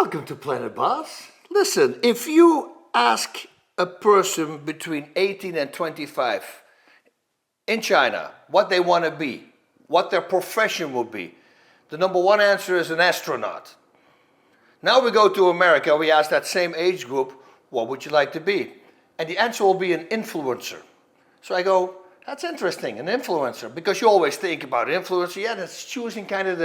Welcome to Planet Boss. Listen, if you ask a person between 18 and 25 in China what they want to be, what their profession will be, the number one answer is an astronaut. Now we go to America, we ask that same age group, what would you like to be? And the answer will be an influencer. So I go, that's interesting, an influencer, because you always think about influencer, yeah, that's choosing kind of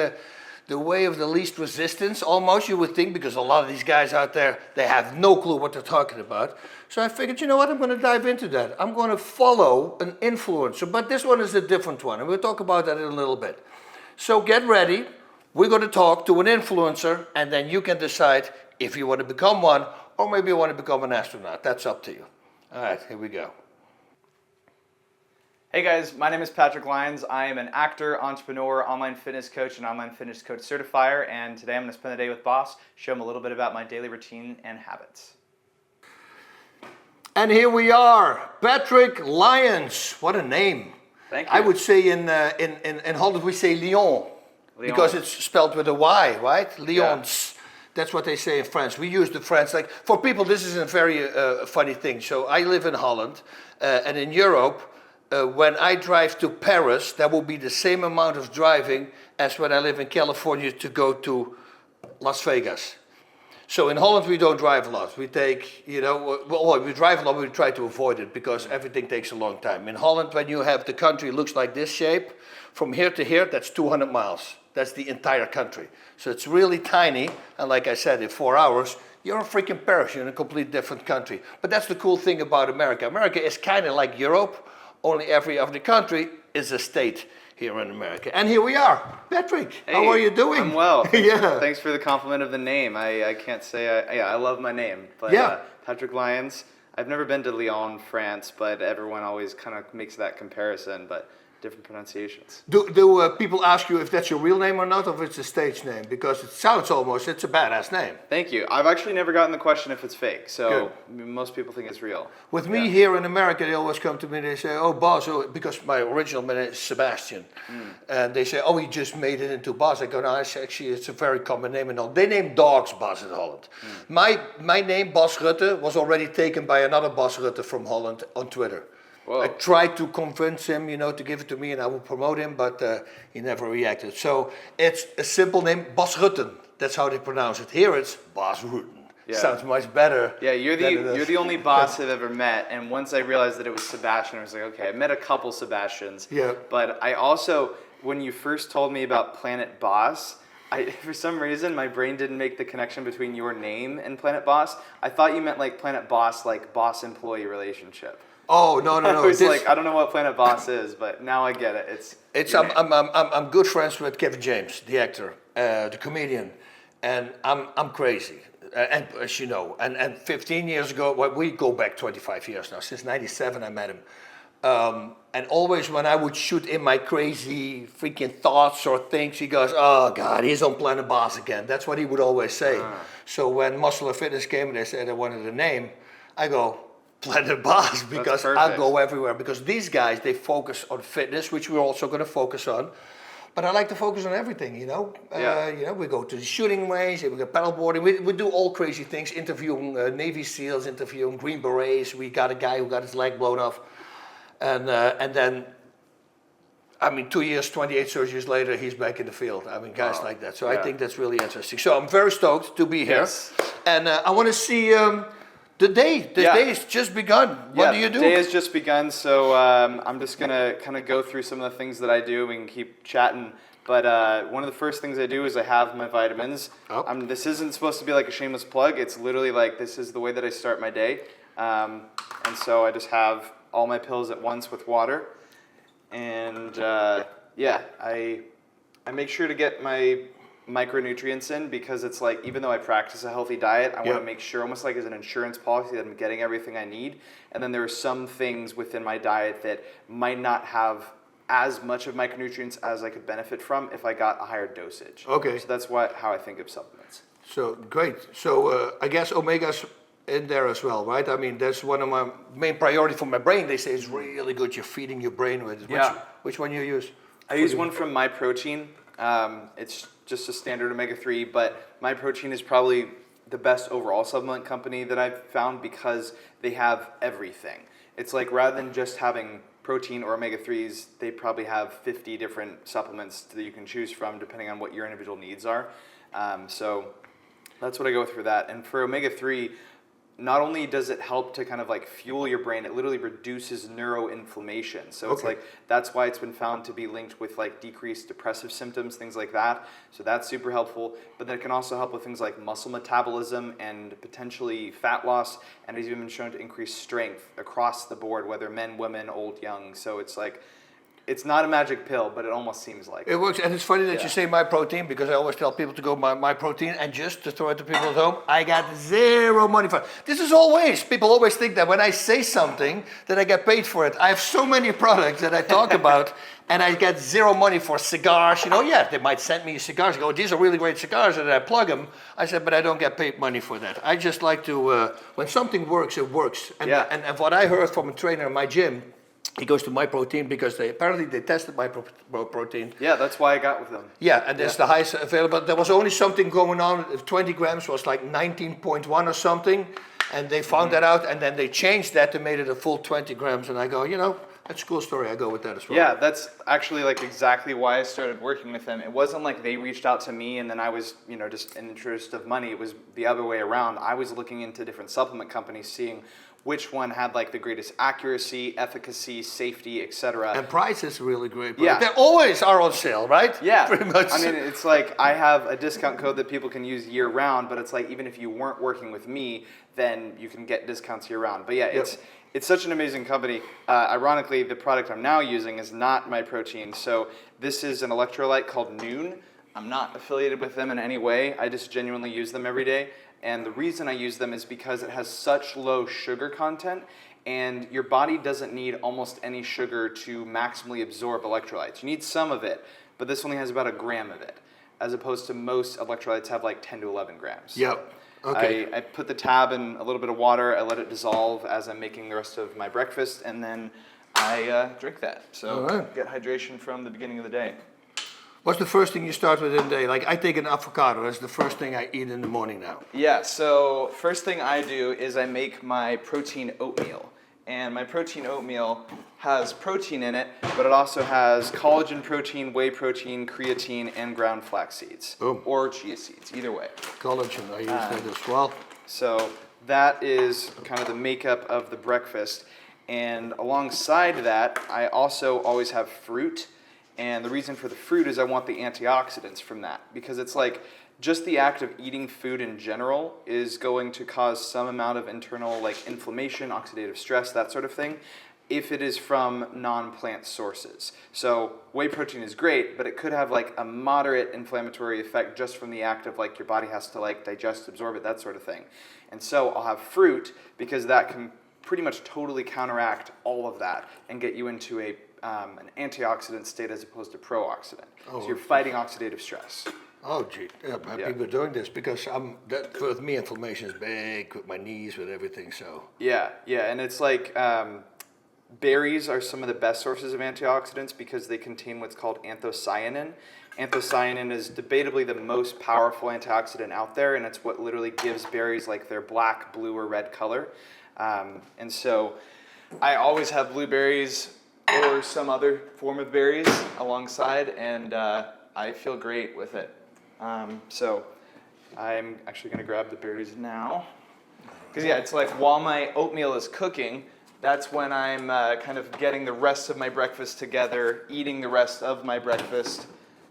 the way of the least resistance, almost, you would think, because a lot of these guys out there, they have no clue what they're talking about. So I figured, you know what, I'm going to dive into that. I'm going to follow an influencer, but this one is a different one, and we'll talk about that in a little bit. So get ready, we're going to talk to an influencer, and then you can decide if you want to become one, or maybe you want to become an astronaut. That's up to you. All right, here we go. Hey guys, my name is Patrick Lyons. I am an actor, entrepreneur, online fitness coach, and online fitness coach certifier. And today I'm going to spend the day with Boss, show him a little bit about my daily routine and habits. And here we are, Patrick Lyons. What a name. Thank you. I would say in Holland we say Lyon, because it's spelled with a Y, right? Lyons. Yeah. That's what they say in France. We use the French. Like, for people, this is a very funny thing. So I live in Holland, and in Europe, when I drive to Paris, that will be the same amount of driving as when I live in California to go to Las Vegas. So in Holland, we don't drive a lot. We take, we drive a lot, but we try to avoid it because everything takes a long time. In Holland, when you have the country looks like this shape, from here to here, that's 200 miles. That's the entire country. So it's really tiny, and like I said, in 4 hours, you're in freaking Paris, you're in a completely different country. But that's the cool thing about America. America is kind of like Europe, only every other country is a state here in America. And here we are. Patrick, hey, how are you doing? I'm well. Yeah. Thanks for the compliment of the name. I can't say, I love my name. But Patrick Lyons, I've never been to Lyon, France, but everyone always kind of makes that comparison, but different pronunciations. Do people ask you if that's your real name or not, or if it's a stage name? Because it sounds it's a badass name. Thank you. I've actually never gotten the question if it's fake, so most people think it's real. With me here in America, they always come to me, they say, oh, Boss, because my original name is Sebastian. And they say, oh, he just made it into Boss. I go, no, actually, it's a very common name in Holland. They name dogs Boss in Holland. My name, Bas Rutte, was already taken by another Bas Rutte from Holland on Twitter. Whoa. I tried to convince him, to give it to me and I would promote him, but he never reacted. So it's a simple name, Bas Rutten. That's how they pronounce it. Here it's Bas Rutten. Yeah. Sounds much better. Yeah, you're the only boss I've ever met. And once I realized that it was Sebastian, I was like, okay, I met a couple Sebastians. Yeah. But I also, when you first told me about Planet Boss, for some reason, my brain didn't make the connection between your name and Planet Boss. I thought you meant like Planet Boss, like boss-employee relationship. Oh, no. I was like, I don't know what Planet Boss is, but now I get it. I'm good friends with Kevin James, the actor, the comedian, and I'm crazy. And as you know, and 15 years ago, we go back 25 years now, since 97 I met him. And always when I would shoot in my crazy freaking thoughts or things, he goes, oh God, he's on Planet Boss again. That's what he would always say. So when Muscle and Fitness came and they said they wanted a name, I go, Planet Boss, because I'll go everywhere. Because these guys, they focus on fitness, which we're also going to focus on. But I like to focus on everything, we go to the shooting range, we go paddleboarding, we do all crazy things, interviewing Navy SEALs, interviewing Green Berets. We got a guy who got his leg blown off. And then, 2 years, 28 surgeries later, he's back in the field. Guys like that. So I think that's really interesting. So I'm very stoked to be here. Yes. And I want to see... The day has just begun. What do you do? The day has just begun, so I'm just going to kind of go through some of the things that I do. We can keep chatting. But one of the first things I do is I have my vitamins. Oh. This isn't supposed to be like a shameless plug. It's literally like this is the way that I start my day. And so I just have all my pills at once with water. And I make sure to get my micronutrients in, because it's like, even though I practice a healthy diet, I want to make sure, almost like as an insurance policy, that I'm getting everything I need. And then there are some things within my diet that might not have as much of micronutrients as I could benefit from if I got a higher dosage. Okay. So that's how I think of supplements. So great. So I guess omega's in there as well, right? That's one of my main priority for my brain. They say it's really good. You're feeding your brain with it. Which one you use? I use one from My Protein. It's just a standard omega-3, but My Protein is probably the best overall supplement company that I've found because they have everything. It's like rather than just having protein or omega-3s, they probably have 50 different supplements that you can choose from depending on what your individual needs are. So that's what I go with for that. And for omega-3, not only does it help to kind of like fuel your brain, it literally reduces neuroinflammation. So it's like, that's why it's been found to be linked with like decreased depressive symptoms, things like that. So that's super helpful. But then it can also help with things like muscle metabolism and potentially fat loss. And it's even been shown to increase strength across the board, whether men, women, old, young. So it's like, it's not a magic pill, but it almost seems like it works. And it's funny that you say my protein, because I always tell people to go my protein, and just to throw it to people at home, I got zero money for it. This is always, people always think that when I say something that I get paid for it. I have so many products that I talk about and I get zero money for cigars. You know, yeah, they might send me cigars. Go, these are really great cigars, and I plug them. I said, but I don't get paid money for that. I just like to, when something works, it works. And, and what I heard from a trainer in my gym, he goes to my protein because they tested my protein. Yeah, that's why I got with them. Yeah, and it's the highest available. There was only something going on. 20 grams was like 19.1 or something, and they found that out, and then they changed that to make it a full 20 grams. And I go, you know, that's a cool story. I go with that as well. Yeah, that's actually like exactly why I started working with them. It wasn't like they reached out to me and then I was, you know, just in interest of money. It was the other way around. I was looking into different supplement companies, seeing which one had like the greatest accuracy, efficacy, safety, etc. And price is really great. Yeah. They always are on sale, right? Yeah. Pretty much. I mean, it's like I have a discount code that people can use year round, but it's like even if you weren't working with me, then you can get discounts year round. But yeah, it's such an amazing company. Ironically, the product I'm now using is not my protein. So this is an electrolyte called Noon. I'm not affiliated with them in any way. I just genuinely use them every day. And the reason I use them is because it has such low sugar content, and your body doesn't need almost any sugar to maximally absorb electrolytes. You need some of it, but this only has about a gram of it, as opposed to most electrolytes have like 10 to 11 grams. Yep. Okay. I put the tab in a little bit of water, I let it dissolve as I'm making the rest of my breakfast, and then I drink that. So get hydration from the beginning of the day. What's the first thing you start with in the day? Like I take an avocado. That's the first thing I eat in the morning now. Yeah, so first thing I do is I make my protein oatmeal. And my protein oatmeal has protein in it, but it also has collagen protein, whey protein, creatine, and ground flax seeds. Boom. Or chia seeds, either way. Collagen, I use that as well. So that is kind of the makeup of the breakfast. And alongside that, I also always have fruit. And the reason for the fruit is I want the antioxidants from that, because it's like just the act of eating food in general is going to cause some amount of internal like inflammation, oxidative stress, that sort of thing, if it is from non-plant sources. So whey protein is great, but it could have like a moderate inflammatory effect just from the act of like your body has to like digest, absorb it, that sort of thing. And so I'll have fruit because that can pretty much totally counteract all of that and get you into an antioxidant state as opposed to pro-oxidant. So you're fighting oxidative stress. Oh, gee. Yeah, people are doing this because with me, inflammation is big with my knees, with everything. So yeah, and it's like berries are some of the best sources of antioxidants because they contain what's called anthocyanin. Anthocyanin is debatably the most powerful antioxidant out there, and it's what literally gives berries like their black, blue, or red color. And so I always have blueberries or some other form of berries alongside, and I feel great with it. So I'm actually going to grab the berries now. Because yeah, it's like while my oatmeal is cooking, that's when I'm kind of getting the rest of my breakfast together, eating the rest of my breakfast,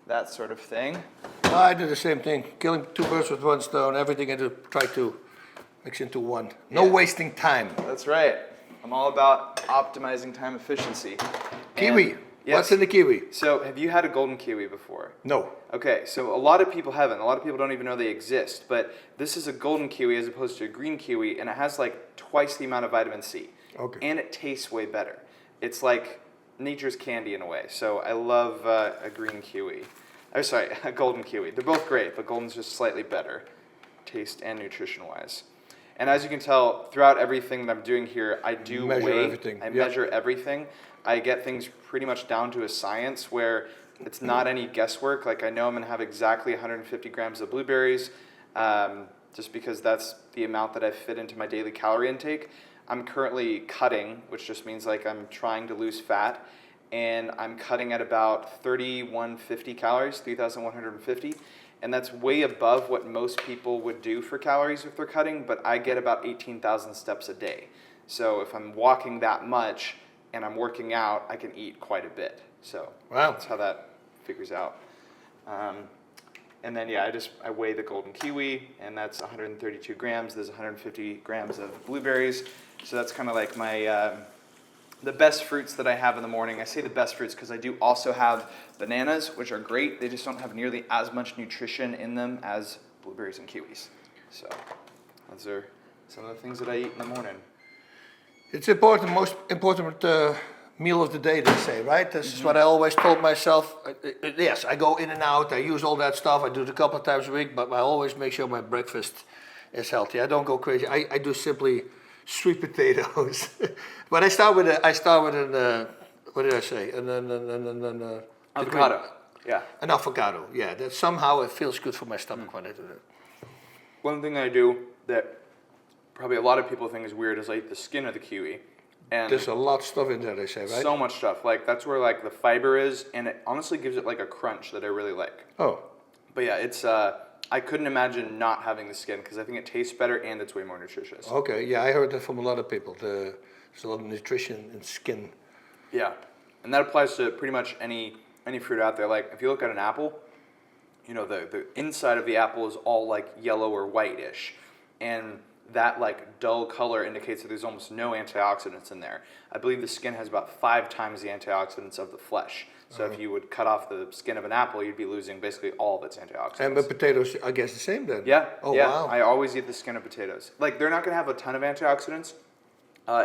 that sort of thing. I do the same thing, killing two birds with one stone, everything I do, try to mix into one. No wasting time. That's right. I'm all about optimizing time efficiency. Kiwi. Yes. What's in the kiwi? So have you had a golden kiwi before? No. Okay, so a lot of people haven't. A lot of people don't even know they exist. But this is a golden kiwi as opposed to a green kiwi, and it has like twice the amount of vitamin C. Okay. And it tastes way better. It's like nature's candy in a way. So I love a green kiwi. Oh, sorry, a golden kiwi. They're both great, but golden's just slightly better, taste and nutrition-wise. And as you can tell, throughout everything that I'm doing here, I do weigh. Everything. I measure everything. I get things pretty much down to a science where it's not any guesswork. Like I know I'm going to have exactly 150 grams of blueberries. just because that's the amount that I fit into my daily calorie intake. I'm currently cutting, which just means like I'm trying to lose fat, and I'm cutting at about 3,150 calories, 3,150, and that's way above what most people would do for calories if they're cutting, but I get about 18,000 steps a day. So if I'm walking that much and I'm working out, I can eat quite a bit. So Wow. that's how that figures out. And then yeah, I weigh the golden kiwi, and that's 132 grams. There's 150 grams of blueberries. So that's kind of like my the best fruits that I have in the morning. I say the best fruits because I do also have bananas, which are great. They just don't have nearly as much nutrition in them as blueberries and kiwis. So those are some of the things that I eat in the morning. It's important, most important meal of the day, they say, right? This is what I always told myself. Yes, I go in and out, I use all that stuff, I do it a couple of times a week, but I always make sure my breakfast is healthy. I don't go crazy. I do simply sweet potatoes. But I start with an what did I say? An Avocado. Yeah. An avocado, yeah. That somehow it feels good for my stomach when I do that. One thing I do that probably a lot of people think is weird is I eat the skin of the kiwi. And There's a lot of stuff in there, they say, right? so much stuff. Like that's where like the fiber is, and it honestly gives it like a crunch that I really like. Oh, But yeah, it's I couldn't imagine not having the skin because I think it tastes better and it's way more nutritious. okay. Yeah, I heard that from a lot of people. There's a lot of nutrition in skin. Yeah, and that applies to pretty much any fruit out there. Like if you look at an apple, you know the inside of the apple is all like yellow or whitish, and that like dull color indicates that there's almost no antioxidants in there. I believe the skin has about 5 times the antioxidants of the flesh. So if you would cut off the skin of an apple, you'd be losing basically all of its antioxidants. And but potatoes, I guess the same then. Yeah. Oh, yeah. wow. I always eat the skin of potatoes. Like they're not gonna have a ton of antioxidants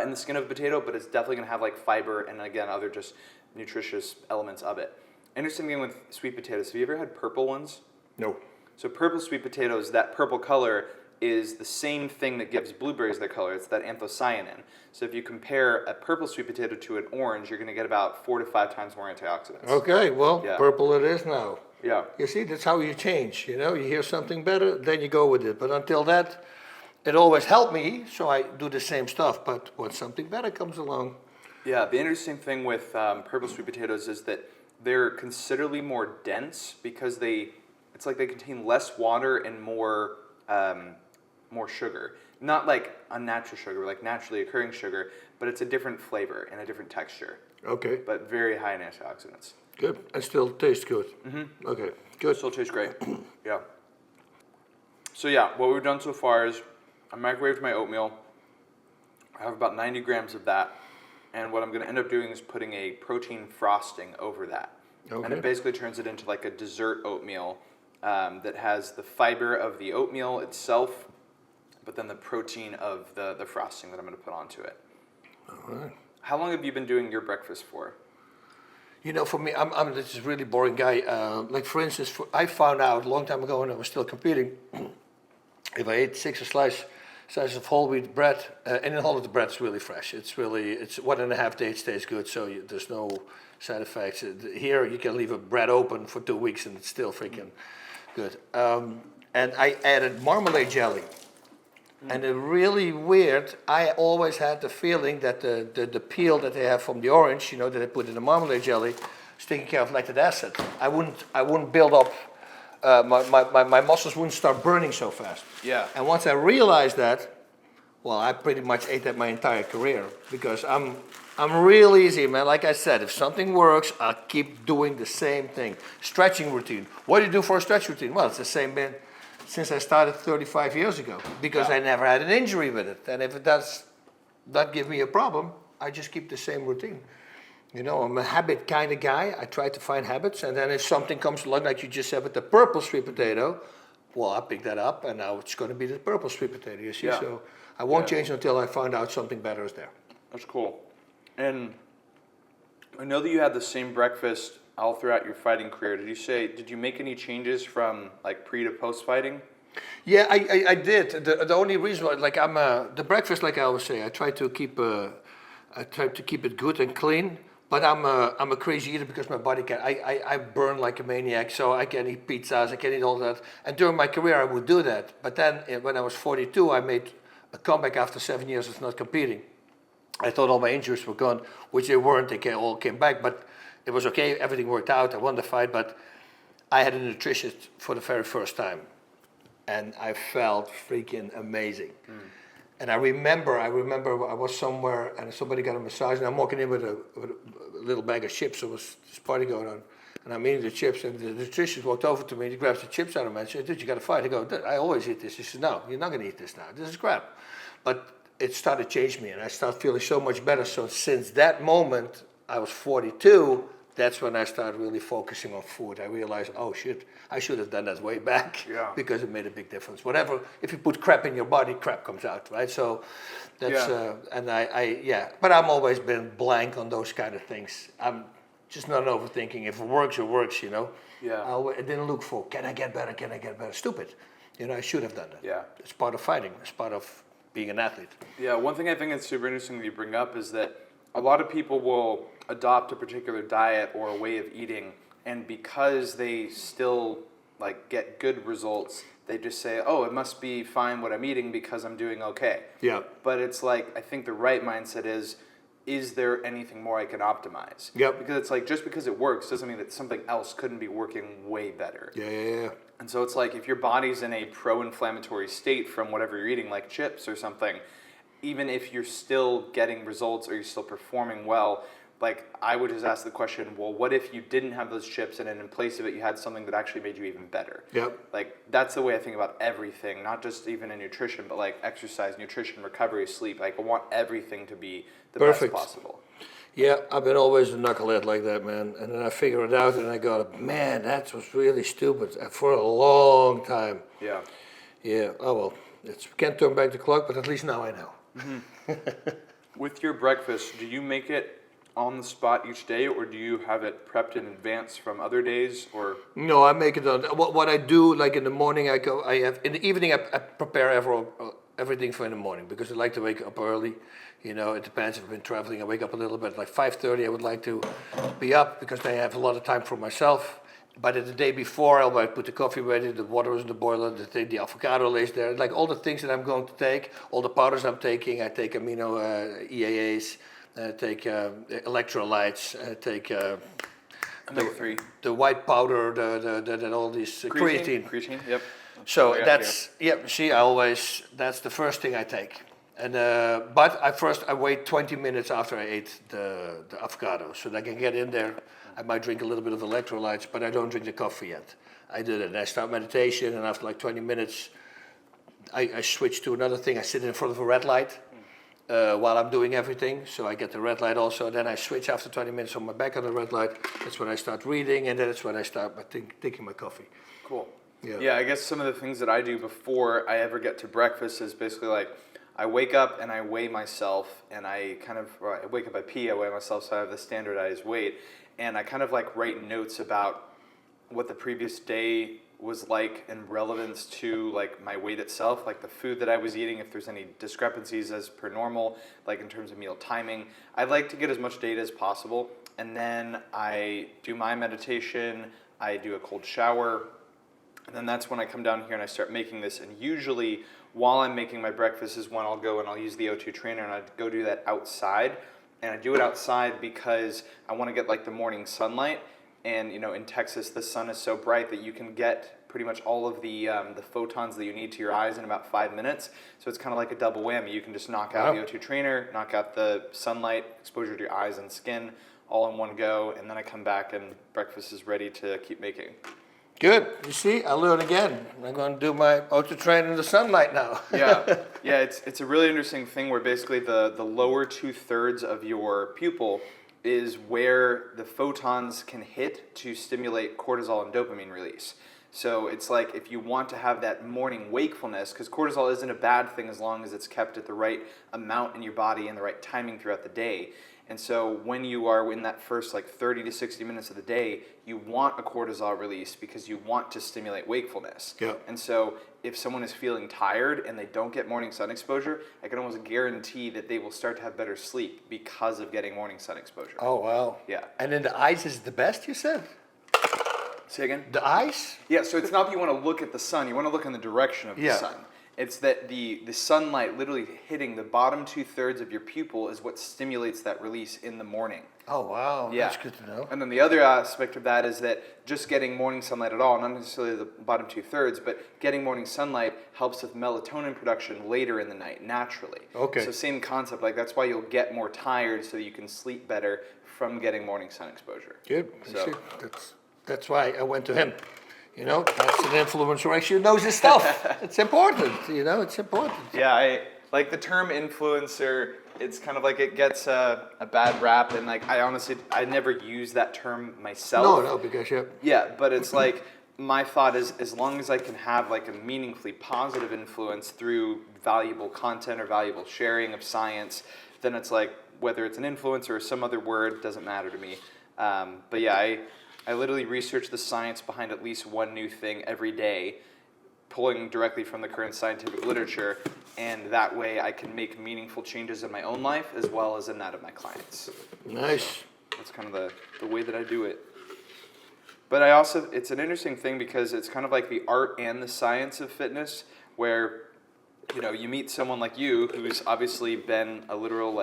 in the skin of a potato, but it's definitely gonna have like fiber and again other just nutritious elements of it. Interesting thing with sweet potatoes. Have you ever had purple ones? No. So purple sweet potatoes, that purple color is the same thing that gives blueberries their color. It's that anthocyanin. So if you compare a purple sweet potato to an orange, you're going to get about 4 to 5 times more antioxidants. Okay, well, Yeah. purple it is now. Yeah. You see, that's how you change. You know, you hear something better, then you go with it. But until that, it always helped me, so I do the same stuff. But when something better comes along, Yeah, the interesting thing with purple sweet potatoes is that they're considerably more dense because it's like they contain less water and more sugar. Not like unnatural sugar, like naturally occurring sugar, but it's a different flavor and a different texture, okay, but very high in antioxidants. good. And still tastes good. Okay, good. Still tastes great. Yeah. So yeah, what we've done so far is I microwaved my oatmeal. I have about 90 grams of that. And what I'm going to end up doing is putting a protein frosting over that. And Okay. it basically turns it into like a dessert oatmeal that has the fiber of the oatmeal itself, but then the protein of the frosting that I'm going to put onto it. All right. How long have you been doing your breakfast for? You know, for me, I'm this is really boring guy. Like for instance, I found out a long time ago when I was still competing, if I ate 6 slices of whole wheat bread, and in Holland the bread is really fresh. It's 1.5 days stays good, so there's no side effects. Here you can leave a bread open for 2 weeks and it's still freaking good. And I added marmalade jelly. And it's really weird. I always had the feeling that the peel that they have from the orange, you know, that they put in the marmalade jelly, is taking care of lactic acid. I wouldn't build up. My muscles wouldn't start burning so fast. Yeah. And once I realized that, well, I pretty much ate that my entire career because I'm real easy, man. Like I said, if something works, I'll keep doing the same thing. Stretching routine. What do you do for a stretch routine? Well, it's the same been since I started 35 years ago because I never had an injury with it. And if it does not give me a problem, I just keep the same routine. You know, I'm a habit kind of guy. I try to find habits, and then if something comes along, like you just said with the purple sweet potato, well, I pick that up, and now it's going to be the purple sweet potato. You see, so I won't change until I find out something better is there. That's cool. And I know that you had the same breakfast all throughout your fighting career. Did you make any changes from like pre to post fighting? Yeah, I did. The only reason why, like the breakfast, like I always say, I try to keep it good and clean. But I'm a crazy eater because my body can, I burn like a maniac, so I can eat pizzas, I can eat all that. And during my career I would do that. But then when I was 42, I made a comeback after 7 years of not competing. I thought all my injuries were gone, which they weren't, all came back, but it was okay, everything worked out, I won the fight, but I had a nutritionist for the very first time. And I felt freaking amazing. And I remember I was somewhere and somebody got a massage and I'm walking in with a little bag of chips. There was this party going on. And I'm eating the chips and the nutritionist walked over to me and he grabs the chips out of me and said, dude, you got to fight. I go, I always eat this. He says, no, you're not going to eat this now. This is crap. But it started changing me and I started feeling so much better. So since that moment, I was 42, that's when I started really focusing on food. I realized, oh shit, I should have done that way back because it made a big difference. Whatever, if you put crap in your body, crap comes out, right? So that's, and but I've always been blank on those kind of things. I'm just not overthinking. If it works, it works, you know? Yeah. I didn't look for, can I get better, can I get better? Stupid. You know, I should have done that. Yeah. It's part of fighting, it's part of being an athlete. Yeah, one thing I think is super interesting that you bring up is that a lot of people will adopt a particular diet or a way of eating, and because they still like get good results, they just say, oh, it must be fine what I'm eating because I'm doing okay. Yeah. But it's like, I think the right mindset is there anything more I can optimize? Yep. Because it's like, just because it works doesn't mean that something else couldn't be working way better. Yeah. And so it's like, if your body's in a pro-inflammatory state from whatever you're eating, like chips or something, even if you're still getting results or you're still performing well, like I would just ask the question, well, what if you didn't have those chips and then in place of it you had something that actually made you even better? Yep. Like that's the way I think about everything, not just even in nutrition, but like exercise, nutrition, recovery, sleep. Like I want everything to be the best possible. Yeah, I've been always a knucklehead like that, man. And then I figured it out and I got, man, that was really stupid for a long time. Yeah. Yeah, oh well, can't turn back the clock, but at least now I know. Mm-hmm. With your breakfast, do you make it on the spot each day, or do you have it prepped in advance from other days, or? No, I make it on, what I do, like in the morning, in the evening I prepare everything for in the morning, because I like to wake up early. You know, it depends if I've been traveling, I wake up a little bit, like 5:30 I would like to be up, because then I have a lot of time for myself. But the day before, I'll put the coffee ready, the water is in the boiler, the avocado lays there, like all the things that I'm going to take, all the powders I'm taking. I take amino EAAs, take electrolytes, take omega-3, the white powder, the all these creatine. Yep. So that's that's the first thing I take. And but I wait 20 minutes after I ate the avocado, so that I can get in there. I might drink a little bit of electrolytes, but I don't drink the coffee yet. I do that, and I start meditation, and after like 20 minutes, I switch to another thing. I sit in front of a red light while I'm doing everything, so I get the red light also. Then I switch after 20 minutes on my back on the red light. That's when I start reading, and then that's when I start taking my coffee. Cool. Yeah, I guess some of the things that I do before I ever get to breakfast is basically like, I wake up and I weigh myself, and I wake up, I pee, I weigh myself, so I have the standardized weight. And I kind of like write notes about what the previous day was like in relevance to like my weight itself, like the food that I was eating, if there's any discrepancies as per normal, like in terms of meal timing. I'd like to get as much data as possible. And then I do my meditation, I do a cold shower, and then that's when I come down here and I start making this. And usually while I'm making my breakfast is when I'll go and I'll use the O2 trainer and I go do that outside. And I do it outside because I want to get like the morning sunlight. And you know, in Texas, the sun is so bright that you can get pretty much all of the photons that you need to your eyes in about 5 minutes. So it's kind of like a double whammy. You can just knock out the O2 trainer, knock out the sunlight, exposure to your eyes and skin, all in one go. And then I come back and breakfast is ready to keep making. Good. You see, I learned again. I'm going to do my O2 trainer in the sunlight now. Yeah. It's a really interesting thing where basically the lower 2/3 of your pupil is where the photons can hit to stimulate cortisol and dopamine release. So it's like if you want to have that morning wakefulness, because cortisol isn't a bad thing as long as it's kept at the right amount in your body and the right timing throughout the day. And so when you are in that first like 30 to 60 minutes of the day, you want a cortisol release because you want to stimulate wakefulness. Yeah. And so if someone is feeling tired and they don't get morning sun exposure, I can almost guarantee that they will start to have better sleep because of getting morning sun exposure. Oh, wow. Yeah. And then the eyes is the best, you said? Say again? The eyes? Yeah, so it's not that you want to look at the sun, you want to look in the direction of the sun. It's that the sunlight literally hitting the bottom 2/3 of your pupil is what stimulates that release in the morning. Oh, wow. Yeah. That's good to know. And then the other aspect of that is that just getting morning sunlight at all, not necessarily the bottom 2/3, but getting morning sunlight helps with melatonin production later in the night, naturally. Okay. So same concept, like that's why you'll get more tired so that you can sleep better from getting morning sun exposure. Good. So- See, that's why I went to him. You know, that's an influencer actually who knows his stuff. It's important, you know, it's important. Yeah, I like the term influencer. It's kind of like it gets a bad rap, and like I never use that term myself. No, because Yeah, but it's like my thought is as long as I can have like a meaningfully positive influence through valuable content or valuable sharing of science, then it's like whether it's an influencer or some other word doesn't matter to me. But yeah, I literally research the science behind at least one new thing every day, pulling directly from the current scientific literature, and that way I can make meaningful changes in my own life as well as in that of my clients. Nice. That's kind of the way that I do it. But it's an interesting thing because it's kind of like the art and the science of fitness, where you meet someone like you who's obviously been a literal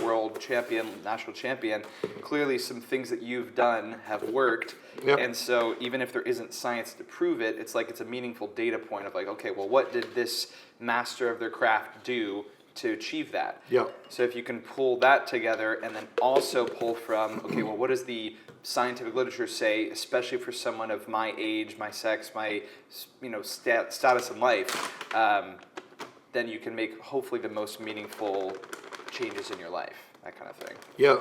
world champion, national champion. Clearly some things that you've done have worked. Yep. And so even if there isn't science to prove it, it's like it's a meaningful data point of like, okay, well, what did this master of their craft do to achieve that? Yeah. So if you can pull that together and then also pull from, okay, well, what does the scientific literature say, especially for someone of my age, my sex, my status in life, then you can make hopefully the most meaningful changes in your life, that kind of thing. Yeah.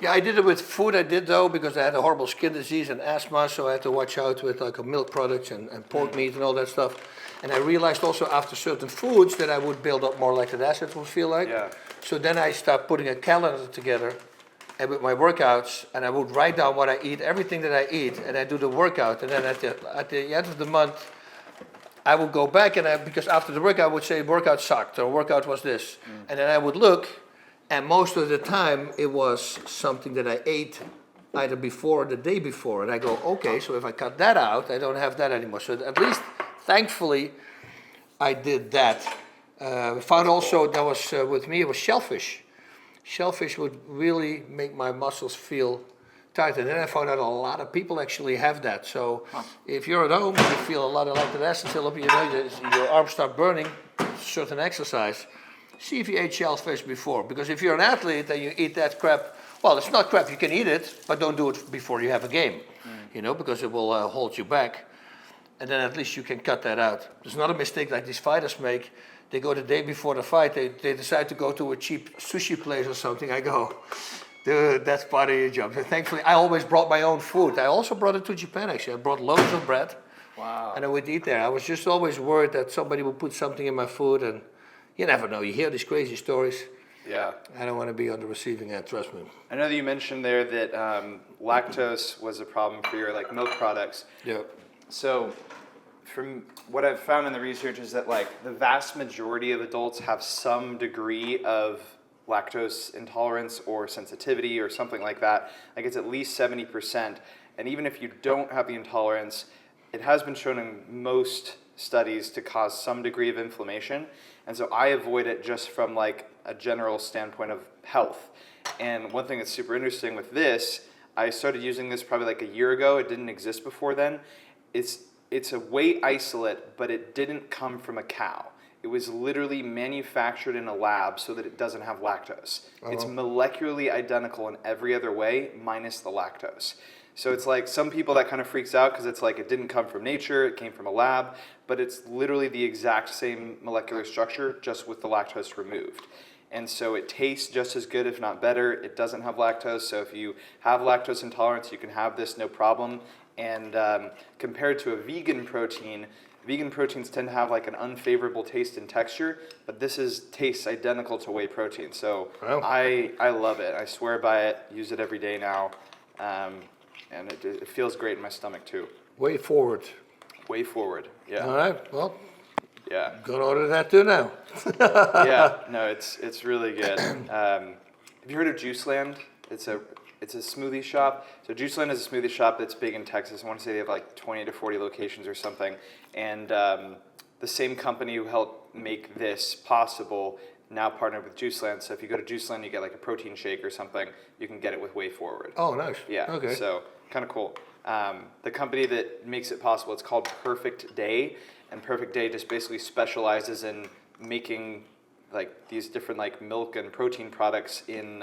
Yeah, I did it with food. I did though because I had a horrible skin disease and asthma, so I had to watch out with like milk products and pork meat and all that stuff. And I realized also after certain foods that I would build up more lactic acid, would feel like. Yeah. So then I started putting a calendar together and with my workouts, and I would write down what I eat, everything that I eat, and I do the workout. And then at the end of the month, I would go back and because after the workout I would say workout sucked or workout was this. And then I would look, and most of the time it was something that I ate either before or the day before. And I go, okay, so if I cut that out, I don't have that anymore. So at least, thankfully, I did that. Found also that was with me, it was shellfish. Shellfish would really make my muscles feel tight. And then I found out a lot of people actually have that. So if you're at home and you feel a lot of lactic acid still up, your arms start burning, certain exercise, see if you ate shellfish before. Because if you're an athlete and you eat that crap, well, it's not crap, you can eat it, but don't do it before you have a game, because it will hold you back. And then at least you can cut that out. There's not a mistake like these fighters make. They go the day before the fight, they decide to go to a cheap sushi place or something. I go, dude, that's part of your job. And thankfully, I always brought my own food. I also brought it to Japan, actually. I brought loads of bread. Wow. And I would eat there. I was just always worried that somebody would put something in my food, and you never know. You hear these crazy stories. Yeah. I don't want to be on the receiving end, trust me. I know that you mentioned there that lactose was a problem for your milk products. Yeah. So from what I've found in the research is that the vast majority of adults have some degree of lactose intolerance or sensitivity or something like that. Like it's at least 70%. And even if you don't have the intolerance, it has been shown in most studies to cause some degree of inflammation. And so I avoid it just from a general standpoint of health. And one thing that's super interesting with this, I started using this probably a year ago. It didn't exist before then. It's a whey isolate, but it didn't come from a cow. It was literally manufactured in a lab so that it doesn't have lactose. It's molecularly identical in every other way, minus the lactose. So it's some people that kind of freaks out because it's it didn't come from nature, it came from a lab, but it's literally the exact same molecular structure, just with the lactose removed. And so it tastes just as good, if not better. It doesn't have lactose, so if you have lactose intolerance, you can have this no problem. And compared to a vegan protein, vegan proteins tend to have like an unfavorable taste and texture, but this tastes identical to whey protein. So Wow. I love it. I swear by it. Use it every day now, and it feels great in my stomach too. Way forward. Way forward. Yeah. All right. Well, Yeah. gonna order that too now. Yeah. No, it's really good. Have you heard of Juiceland? It's a smoothie shop. So Juiceland is a smoothie shop that's big in Texas. I want to say they have like 20 to 40 locations or something. And the same company who helped make this possible now partnered with Juiceland. So if you go to Juiceland, you get like a protein shake or something. You can get it with Whey Forward. Oh, nice. Yeah. Okay. So kind of cool. The company that makes it possible, it's called Perfect Day, and Perfect Day just basically specializes in making like these different like milk and protein products in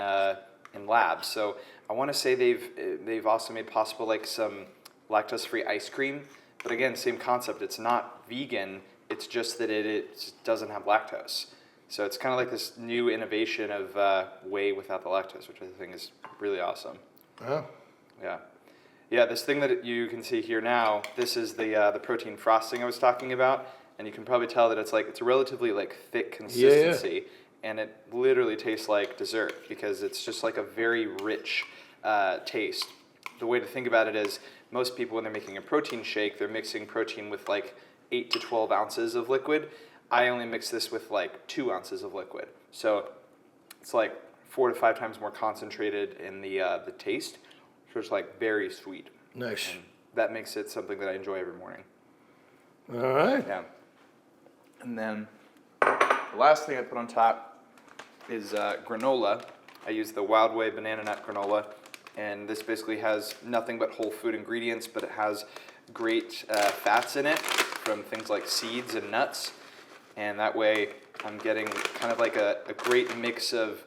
labs. So I want to say they've also made possible like some lactose-free ice cream, but again, same concept. It's not vegan. It's just that it doesn't have lactose. So it's kind of like this new innovation of whey without the lactose, which I think is really awesome. Oh. Yeah. Yeah, this thing that you can see here now, this is the protein frosting I was talking about, and you can probably tell that it's a relatively like thick consistency, and it literally tastes like dessert because it's just like a very rich taste. The way to think about it is most people when they're making a protein shake, they're mixing protein with like 8 to 12 ounces of liquid. I only mix this with like 2 ounces of liquid, so it's like 4 to 5 times more concentrated in the taste. So it's like very sweet. Nice. And that makes it something that I enjoy every morning. All right. Yeah. And then the last thing I put on top is granola. I use the Wild Whey banana nut granola, and this basically has nothing but whole food ingredients, but it has great fats in it from things like seeds and nuts, and that way I'm getting kind of like a great mix of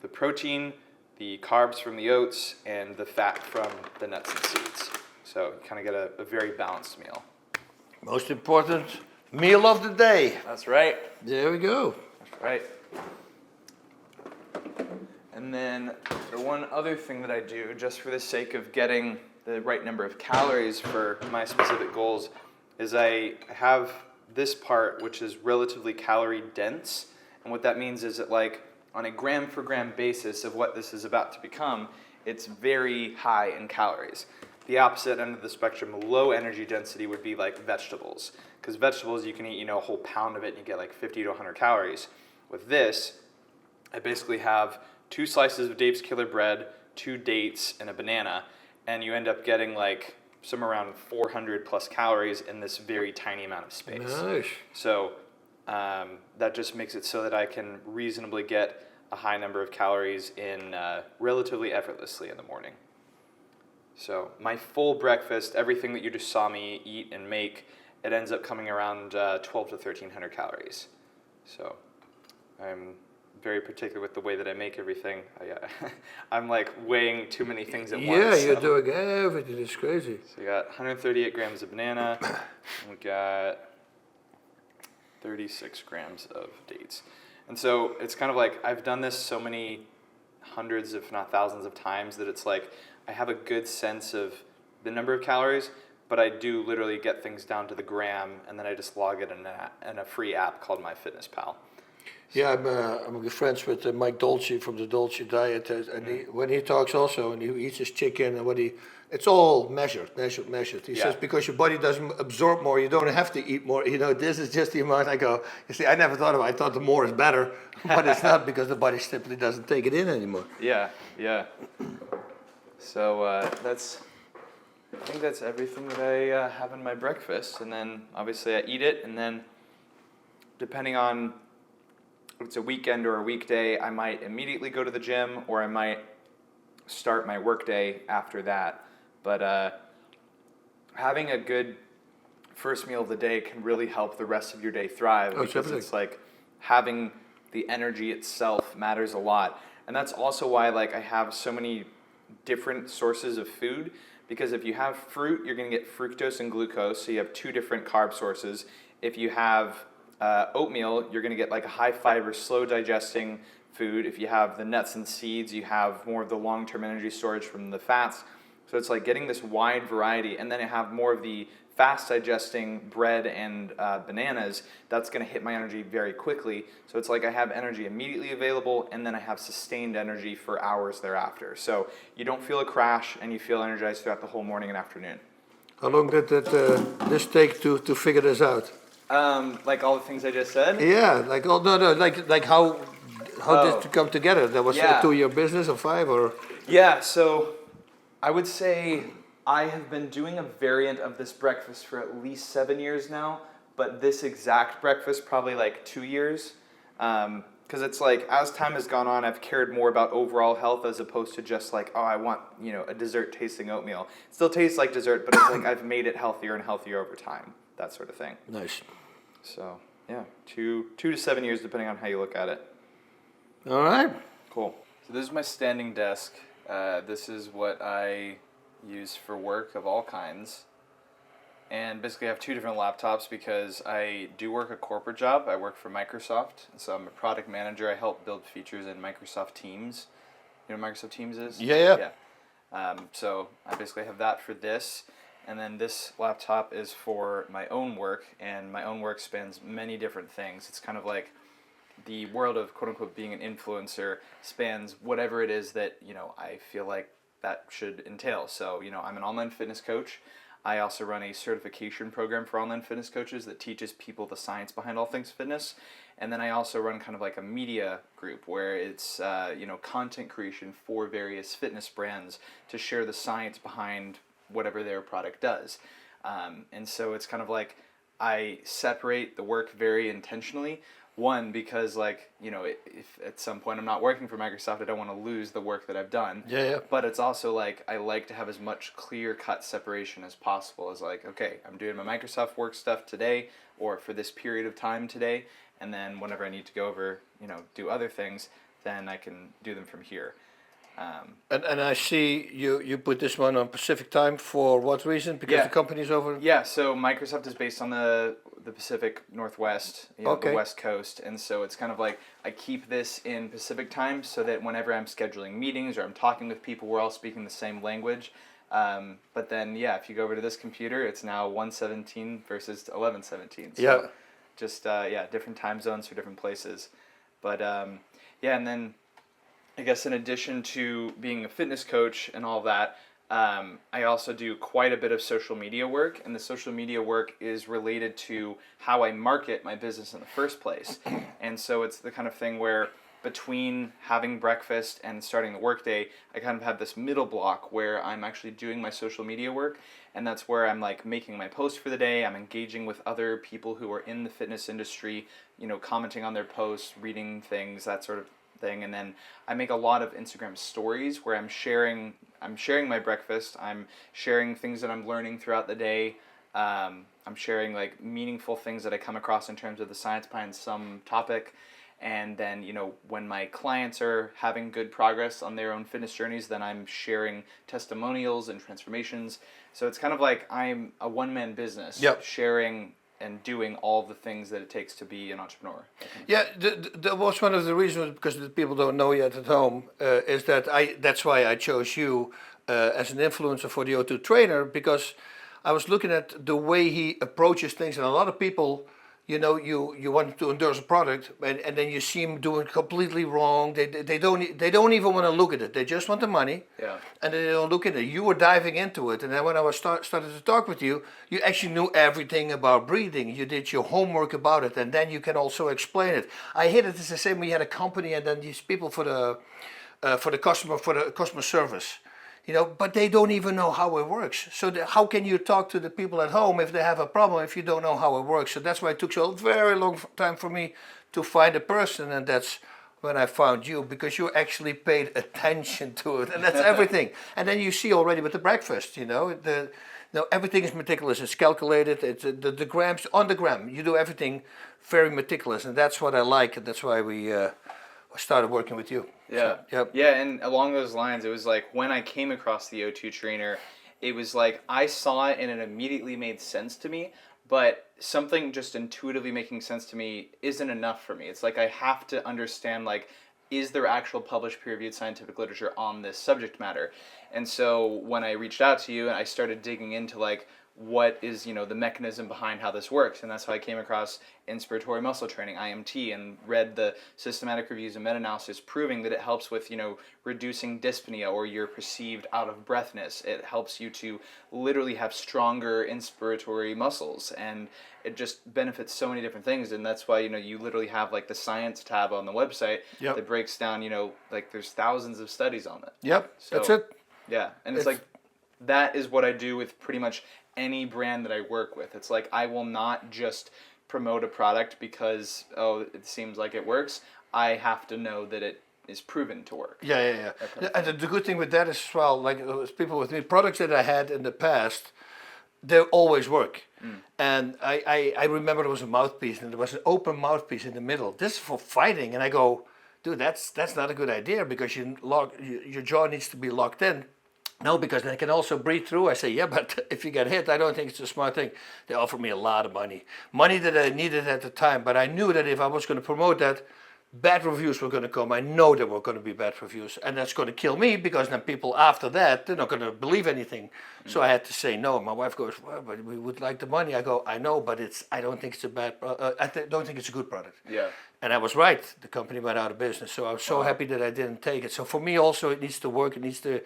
the protein, the carbs from the oats, and the fat from the nuts and seeds. So you kind of get a very balanced meal. Most important meal of the day. That's right. There we go. That's right. And then the one other thing that I do, just for the sake of getting the right number of calories for my specific goals, is I have this part which is relatively calorie dense. And what that means is that like on a gram for gram basis of what this is about to become, it's very high in calories. The opposite end of the spectrum, low energy density, would be like vegetables. Because vegetables, you can eat, a whole pound of it and you get like 50 to 100 calories. With this, I basically have 2 slices of Dave's Killer Bread, 2 dates, and a banana, and you end up getting like somewhere around 400 plus calories in this very tiny amount of space. Nice. So that just makes it so that I can reasonably get a high number of calories in relatively effortlessly in the morning. So my full breakfast, everything that you just saw me eat and make, it ends up coming around 12 to 1,300 calories. So I'm very particular with the way that I make everything. I'm like weighing too many things at once. Yeah, you're doing everything. It's crazy. So we got 138 grams of banana. And we got 36 grams of dates. And so it's kind of like I've done this so many hundreds, if not thousands of times that it's like I have a good sense of the number of calories, but I do literally get things down to the gram, and then I just log it in a free app called MyFitnessPal. Yeah, I'm good friends with Mike Dolce from the Dolce Diet, and when he talks also, and he eats his chicken, and it's all measured. He says because your body doesn't absorb more, you don't have to eat more. This is just the amount. I go, you see, I never thought about it. I thought the more is better, but it's not because the body simply doesn't take it in anymore. Yeah. So I think that's everything that I have in my breakfast, and then obviously I eat it, and then depending on if it's a weekend or a weekday, I might immediately go to the gym, or I might start my workday after that. But having a good first meal of the day can really help the rest of your day thrive, because it's like having the energy itself matters a lot. And that's also why like I have so many different sources of food, because if you have fruit, you're going to get fructose and glucose, so you have 2 different carb sources. If you have oatmeal, you're going to get like a high fiber, slow digesting food. If you have the nuts and seeds, you have more of the long-term energy storage from the fats. So it's like getting this wide variety, and then you have more of the fast digesting bread and bananas, that's going to hit my energy very quickly. So it's like I have energy immediately available, and then I have sustained energy for hours thereafter. So you don't feel a crash, and you feel energized throughout the whole morning and afternoon. How long did this take to figure this out? Like all the things I just said? Yeah, like like how did it come together? That was a 2-year business or 5 or? Yeah, so I would say I have been doing a variant of this breakfast for at least 7 years now, but this exact breakfast probably like 2 years. Because it's like, as time has gone on, I've cared more about overall health as opposed to just like, oh, I want, a dessert tasting oatmeal. It still tastes like dessert, but it's like I've made it healthier and healthier over time, that sort of thing. Nice. So, yeah, 2 to 7 years depending on how you look at it. All right. Cool. So this is my standing desk. This is what I use for work of all kinds. And basically I have 2 different laptops because I do work a corporate job. I work for Microsoft. So I'm a product manager. I help build features in Microsoft Teams. You know what Microsoft Teams is? Yeah. So I basically have that for this. And then this laptop is for my own work. And my own work spans many different things. It's kind of like the world of quote-unquote being an influencer spans whatever it is that, I feel like that should entail. So, I'm an online fitness coach. I also run a certification program for online fitness coaches that teaches people the science behind all things fitness. And then I also run kind of like a media group where it's, content creation for various fitness brands to share the science behind whatever their product does. And so it's kind of like I separate the work very intentionally. One, because if at some point I'm not working for Microsoft, I don't want to lose the work that I've done. Yeah. But it's also like I like to have as much clear-cut separation as possible. As like, okay, I'm doing my Microsoft work stuff today, or for this period of time today, and then whenever I need to go over, do other things, then I can do them from here. And I see you put this one on Pacific time for what reason? Because the company's over? Yeah, so Microsoft is based on the Pacific Northwest, the West Coast, and so it's kind of like I keep this in Pacific time so that whenever I'm scheduling meetings or I'm talking with people, we're all speaking the same language. But then, if you go over to this computer, it's now 1:17 versus 11:17. So just, different time zones for different places. But, and then I guess in addition to being a fitness coach and all that, I also do quite a bit of social media work, and the social media work is related to how I market my business in the first place. And so it's the kind of thing where between having breakfast and starting the workday, I kind of have this middle block where I'm actually doing my social media work, and that's where I'm like making my post for the day. I'm engaging with other people who are in the fitness industry, commenting on their posts, reading things, that sort of thing. And then I make a lot of Instagram stories where I'm sharing my breakfast. I'm sharing things that I'm learning throughout the day. I'm sharing like meaningful things that I come across in terms of the science behind some topic. And then, when my clients are having good progress on their own fitness journeys, then I'm sharing testimonials and transformations. So it's kind of like I'm a one-man business, sharing and doing all the things that it takes to be an entrepreneur. Yeah, that was one of the reasons, because the people don't know yet at home, is that that's why I chose you as an influencer for the O2 trainer, because I was looking at the way he approaches things, and a lot of people, you want to endorse a product, and then you see him doing completely wrong. They don't even want to look at it. They just want the money, and they don't look at it. You were diving into it, and then when I was started to talk with you, you actually knew everything about breathing. You did your homework about it, and then you can also explain it. I hate it. It's the same. We had a company, and then these people for the customer service. But they don't even know how it works. So how can you talk to the people at home if they have a problem if you don't know how it works? So that's why it took so very long time for me to find a person, and that's when I found you, because you actually paid attention to it, and that's everything. And then you see already with the breakfast, everything is meticulous. It's calculated. It's the grams on the gram. You do everything very meticulous, and that's what I like, and that's why we started working with you. Yeah, and along those lines, it was like when I came across the O2 trainer, it was like I saw it and it immediately made sense to me, but something just intuitively making sense to me isn't enough for me. It's like I have to understand, like, is there actual published peer-reviewed scientific literature on this subject matter? And so when I reached out to you and I started digging into, like, what is, the mechanism behind how this works. And that's how I came across inspiratory muscle training, IMT, and read the systematic reviews and meta-analysis proving that it helps with, reducing dyspnea or your perceived out of breathness. It helps you to literally have stronger inspiratory muscles, and it just benefits so many different things. And that's why, you literally have like the science tab on the website that breaks down, like there's thousands of studies on it. Yep, so, that's it. Yeah, and it's like, that is what I do with pretty much any brand that I work with. It's like, I will not just promote a product because, it seems like it works. I have to know that it is proven to work. Yeah. And the good thing with that is as well, like people with me, products that I had in the past, they always work. And I remember there was a mouthpiece, and there was an open mouthpiece in the middle. This is for fighting. And I go, dude, that's not a good idea, because your jaw needs to be locked in. No, because they can also breathe through. I say, yeah, but if you get hit, I don't think it's a smart thing. They offered me a lot of money that I needed at the time. But I knew that if I was going to promote that, bad reviews were going to come. I know there were going to be bad reviews, and that's going to kill me, because then people after that, they're not going to believe anything. So I had to say no. My wife goes, well, but we would like the money. I go, I know, but I don't think it's a bad. Don't think it's a good product. Yeah. And I was right. The company went out of business. So I was so happy that I didn't take it. So for me also, it needs to work. It needs to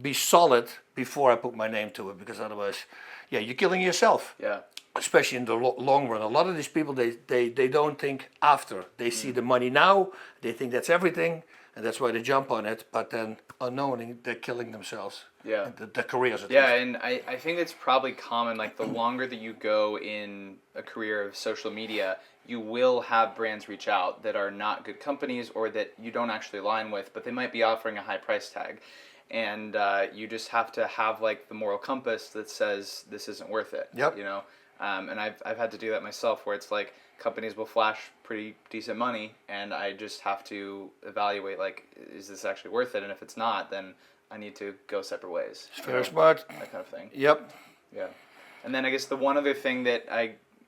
be solid before I put my name to it, because otherwise, you're killing yourself. Yeah. Especially in the long run. A lot of these people, they don't think after. They see the money now, they think that's everything, and that's why they jump on it, but then unknowingly they're killing themselves. Yeah. The careers at least. least. And I think it's probably common, like the longer that you go in a career of social media, you will have brands reach out that are not good companies or that you don't actually align with, but they might be offering a high price tag. And you just have to have like the moral compass that says this isn't worth it. Yep. And I've had to do that myself, where it's like companies will flash pretty decent money, and I just have to evaluate, like, is this actually worth it? And if it's not, then I need to go separate ways. It's very smart. That kind of thing. Yep. Yeah. And then I guess the one other thing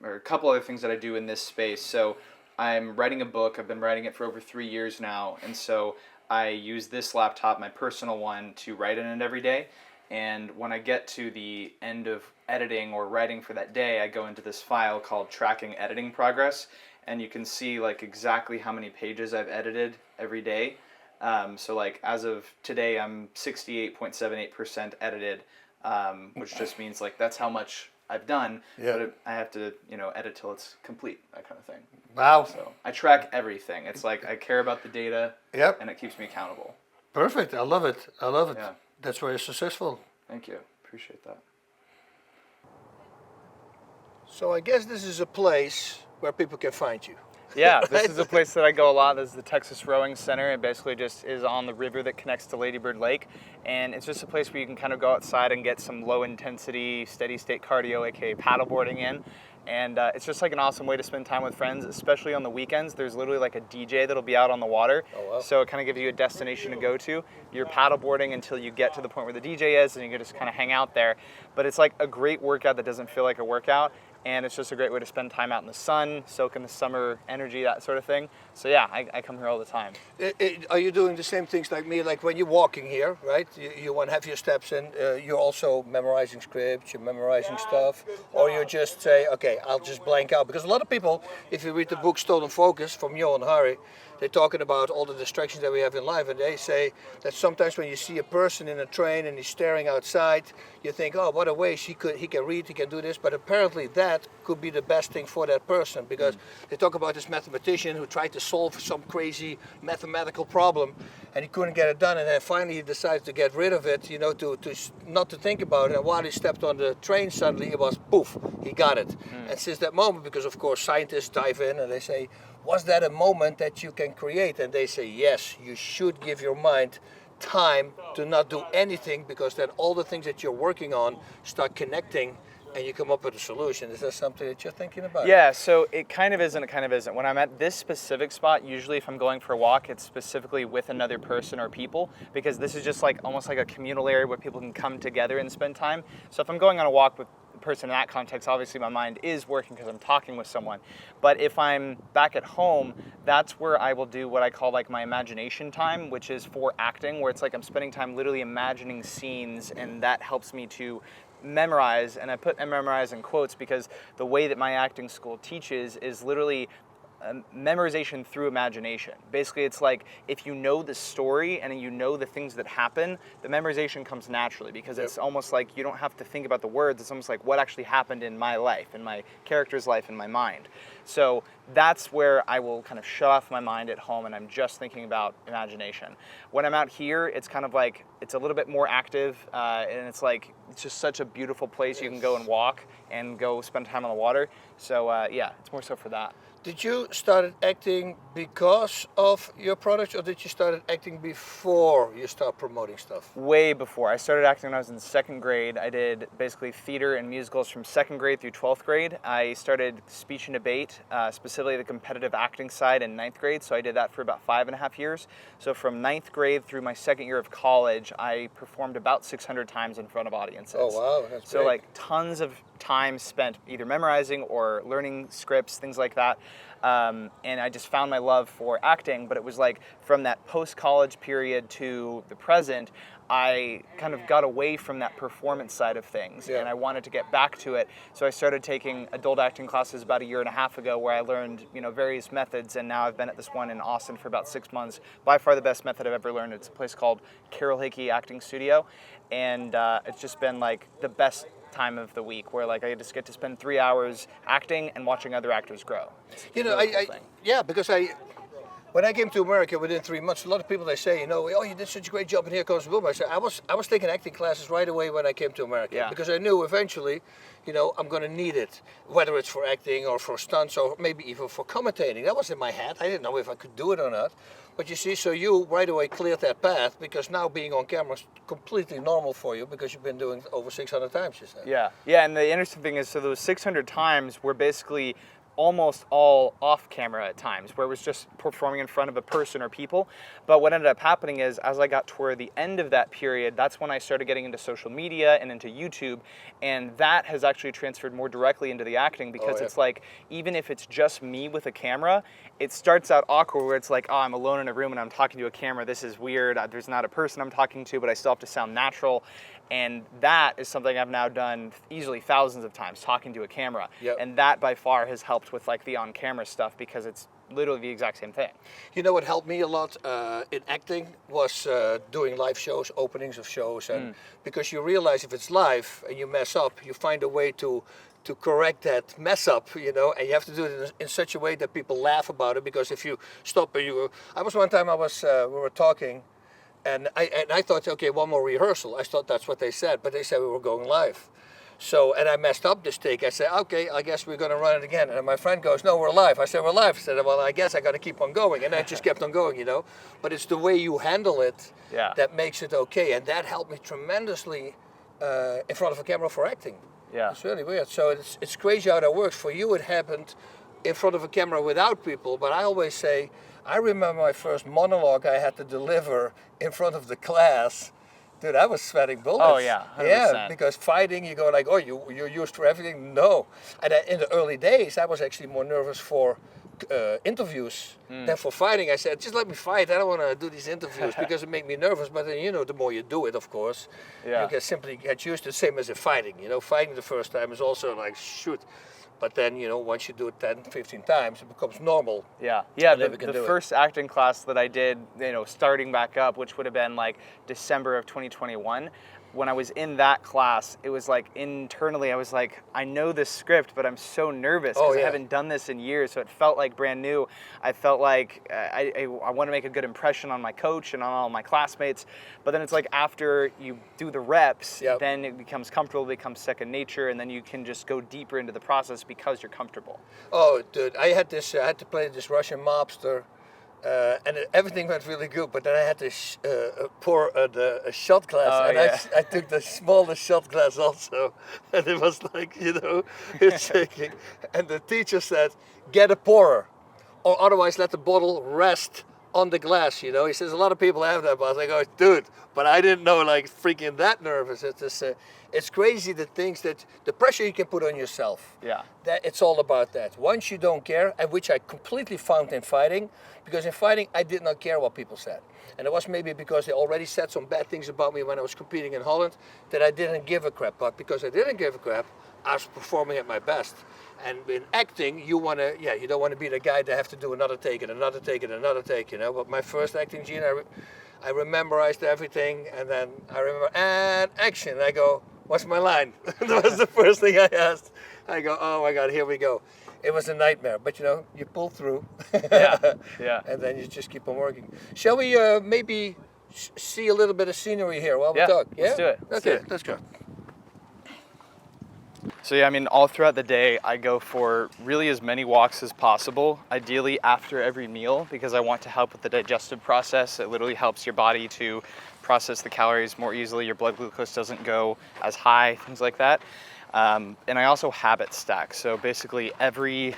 or a couple other things that I do in this space. So I'm writing a book. I've been writing it for over 3 years now, and so I use this laptop, my personal one, to write in it every day. And when I get to the end of editing or writing for that day, I go into this file called Tracking Editing Progress, and you can see like exactly how many pages I've edited every day. So like as of today, I'm 68.78% edited, which just means like that's how much I've done. Yeah. But I have to edit till it's complete, that kind of thing. Wow. So I track everything. It's like I care about the data. Yep. And it keeps me accountable. Perfect. I love it. Yeah. That's why you're successful. Thank you. Appreciate that. So I guess this is a place where people can find you. Yeah, this is a place that I go a lot. This is the Texas Rowing Center. It basically just is on the river that connects to Lady Bird Lake. And it's just a place where you can kind of go outside and get some low intensity, steady state cardio, aka paddleboarding in. And it's just like an awesome way to spend time with friends, especially on the weekends. There's literally like a DJ that'll be out on the water. Oh, wow. So it kind of gives you a destination to go to. You're paddleboarding until you get to the point where the DJ is, and you can just kind of hang out there. But it's like a great workout that doesn't feel like a workout. And it's just a great way to spend time out in the sun, soak in the summer energy, that sort of thing. So yeah, I come here all the time. Are you doing the same things like me? Like when you're walking here, right? You want to have your steps in. You're also memorizing scripts, you're memorizing stuff. Or you just say, okay, I'll just blank out. Because a lot of people, if you read the book Stolen Focus from Johan Hari, they're talking about all the distractions that we have in life, and they say that sometimes when you see a person in a train and he's staring outside, you think, oh, what a waste, he can read, he can do this, but apparently that could be the best thing for that person, because they talk about this mathematician who tried to solve some crazy mathematical problem, and he couldn't get it done, and then finally he decided to get rid of it, to not to think about it, and while he stepped on the train, suddenly it was poof, he got it. And since that moment, because of course scientists dive in and they say, was that a moment that you can create? And they say, yes, you should give your mind time to not do anything, because then all the things that you're working on start connecting and you come up with a solution. Is that something that you're thinking about? Yeah, so it kind of is and it kind of isn't. When I'm at this specific spot, usually if I'm going for a walk, it's specifically with another person or people, because this is just like almost like a communal area where people can come together and spend time. So if I'm going on a walk with person in that context, obviously my mind is working because I'm talking with someone. But if I'm back at home, that's where I will do what I call like my imagination time, which is for acting, where it's like I'm spending time literally imagining scenes, and that helps me to memorize, and I put memorize in quotes because the way that my acting school teaches is literally memorization through imagination. Basically, it's like if you know the story and you know the things that happen, the memorization comes naturally because it's almost like you don't have to think about the words. It's almost like what actually happened in my life, in my character's life, in my mind. So that's where I will kind of shut off my mind at home and I'm just thinking about imagination. When I'm out here, it's kind of like, it's a little bit more active and it's like, it's just such a beautiful place. You can go and walk and go spend time on the water. So yeah, it's more so for that. Did you start acting because of your product, or did you start acting before you start promoting stuff? Way before. I started acting when I was in second grade. I did basically theater and musicals from second grade through 12th grade. I started speech and debate, specifically the competitive acting side in ninth grade, so I did that for about 5.5 years. So from ninth grade through my second year of college, I performed about 600 times in front of audiences. Oh wow, that's so big. Like tons of time spent either memorizing or learning scripts, things like that. And I just found my love for acting, but it was like from that post-college period to the present, I kind of got away from that performance side of things, and I wanted to get back to it. So I started taking adult acting classes about 1.5 years ago, where I learned, various methods, and now I've been at this one in Austin for about 6 months. By far the best method I've ever learned. It's a place called Carol Hickey Acting Studio, and it's just been like the best time of the week, where like I just get to spend 3 hours acting and watching other actors grow. Because when I came to America within 3 months, a lot of people, they say, oh, you did such a great job, and here comes boom. I said, I was taking acting classes right away when I came to America, because I knew eventually, I'm going to need it, whether it's for acting or for stunts or maybe even for commentating. That was in my head. I didn't know if I could do it or not. But you see, so you right away cleared that path, because now being on camera is completely normal for you, because you've been doing it over 600 times, you said. Yeah, and the interesting thing is, so those 600 times were basically almost all off camera at times, where it was just performing in front of a person or people. But what ended up happening is, as I got toward the end of that period, that's when I started getting into social media and into YouTube, and that has actually transferred more directly into the acting, because it's like, even if it's just me with a camera, it starts out awkward, where it's like, oh, I'm alone in a room and I'm talking to a camera, this is weird, there's not a person I'm talking to, but I still have to sound natural. And that is something I've now done easily thousands of times, talking to a camera. And that by far has helped with like the on-camera stuff, because it's literally the exact same thing. You know what helped me a lot in acting was doing live shows, openings of shows, and because you realize if it's live and you mess up, you find a way to correct that mess up, and you have to do it in such a way that people laugh about it, because if you stop, we were talking, and I thought, okay, one more rehearsal. I thought that's what they said, but they said we were going live. So, and I messed up this take. I said, okay, I guess we're going to run it again. And my friend goes, no, we're live. I said, we're live. I said, well, I guess I got to keep on going. And I just kept on going, But it's the way you handle it that makes it okay. And that helped me tremendously in front of a camera for acting. Yeah. It's really weird. So it's crazy how that works. For you, it happened in front of a camera without people. But I always say, I remember my first monologue I had to deliver in front of the class. Dude, I was sweating bullets. Oh yeah, 100%. Yeah, because fighting, you go like, oh, you're used to everything. No, and in the early days, I was actually more nervous for interviews than for fighting. I said, just let me fight. I don't want to do these interviews because it makes me nervous. But then, the more you do it, of course, you can simply get used to it. Same as in fighting. Fighting the first time is also like, shoot. But then, once you do it 10, 15 times, it becomes normal. Yeah. The first acting class that I did, starting back up, which would have been like December of 2021, when I was in that class, it was like internally, I was like, I know this script, but I'm so nervous because I haven't done this in years. So it felt like brand new. I felt like I want to make a good impression on my coach and on all my classmates. But then it's like after you do the reps, then it becomes comfortable, it becomes second nature, and then you can just go deeper into the process because you're comfortable. Oh, dude, I had to play this Russian mobster. And everything went really good, but then I had to pour a shot glass, and I took the smallest shot glass also, and it was like, it's shaking. And the teacher said, get a pourer, or otherwise let the bottle rest on the glass, He says, a lot of people have that, but I was like, oh, dude, but I didn't know, like, freaking that nervous. It's just, it's crazy the things the pressure you can put on yourself. Yeah. That it's all about that. Once you don't care, and which I completely found in fighting, because in fighting I did not care what people said. And it was maybe because they already said some bad things about me when I was competing in Holland that I didn't give a crap. But because I didn't give a crap, I was performing at my best. And in acting, you don't want to be the guy that have to do another take and another take and another take, you know. But my first acting scene, I memorized everything, and then I remember, and action. And I go, what's my line? That was the first thing I asked. I go, oh my God, here we go. It was a nightmare, but you know, you pull through. Yeah. And then you just keep on working. Shall we maybe see a little bit of scenery here while we talk? Yeah, let's do it. Okay, let's go. So yeah, I mean, all throughout the day, I go for really as many walks as possible, ideally after every meal, because I want to help with the digestive process. It literally helps your body to process the calories more easily. Your blood glucose doesn't go as high, things like that. And I also habit stack. So basically every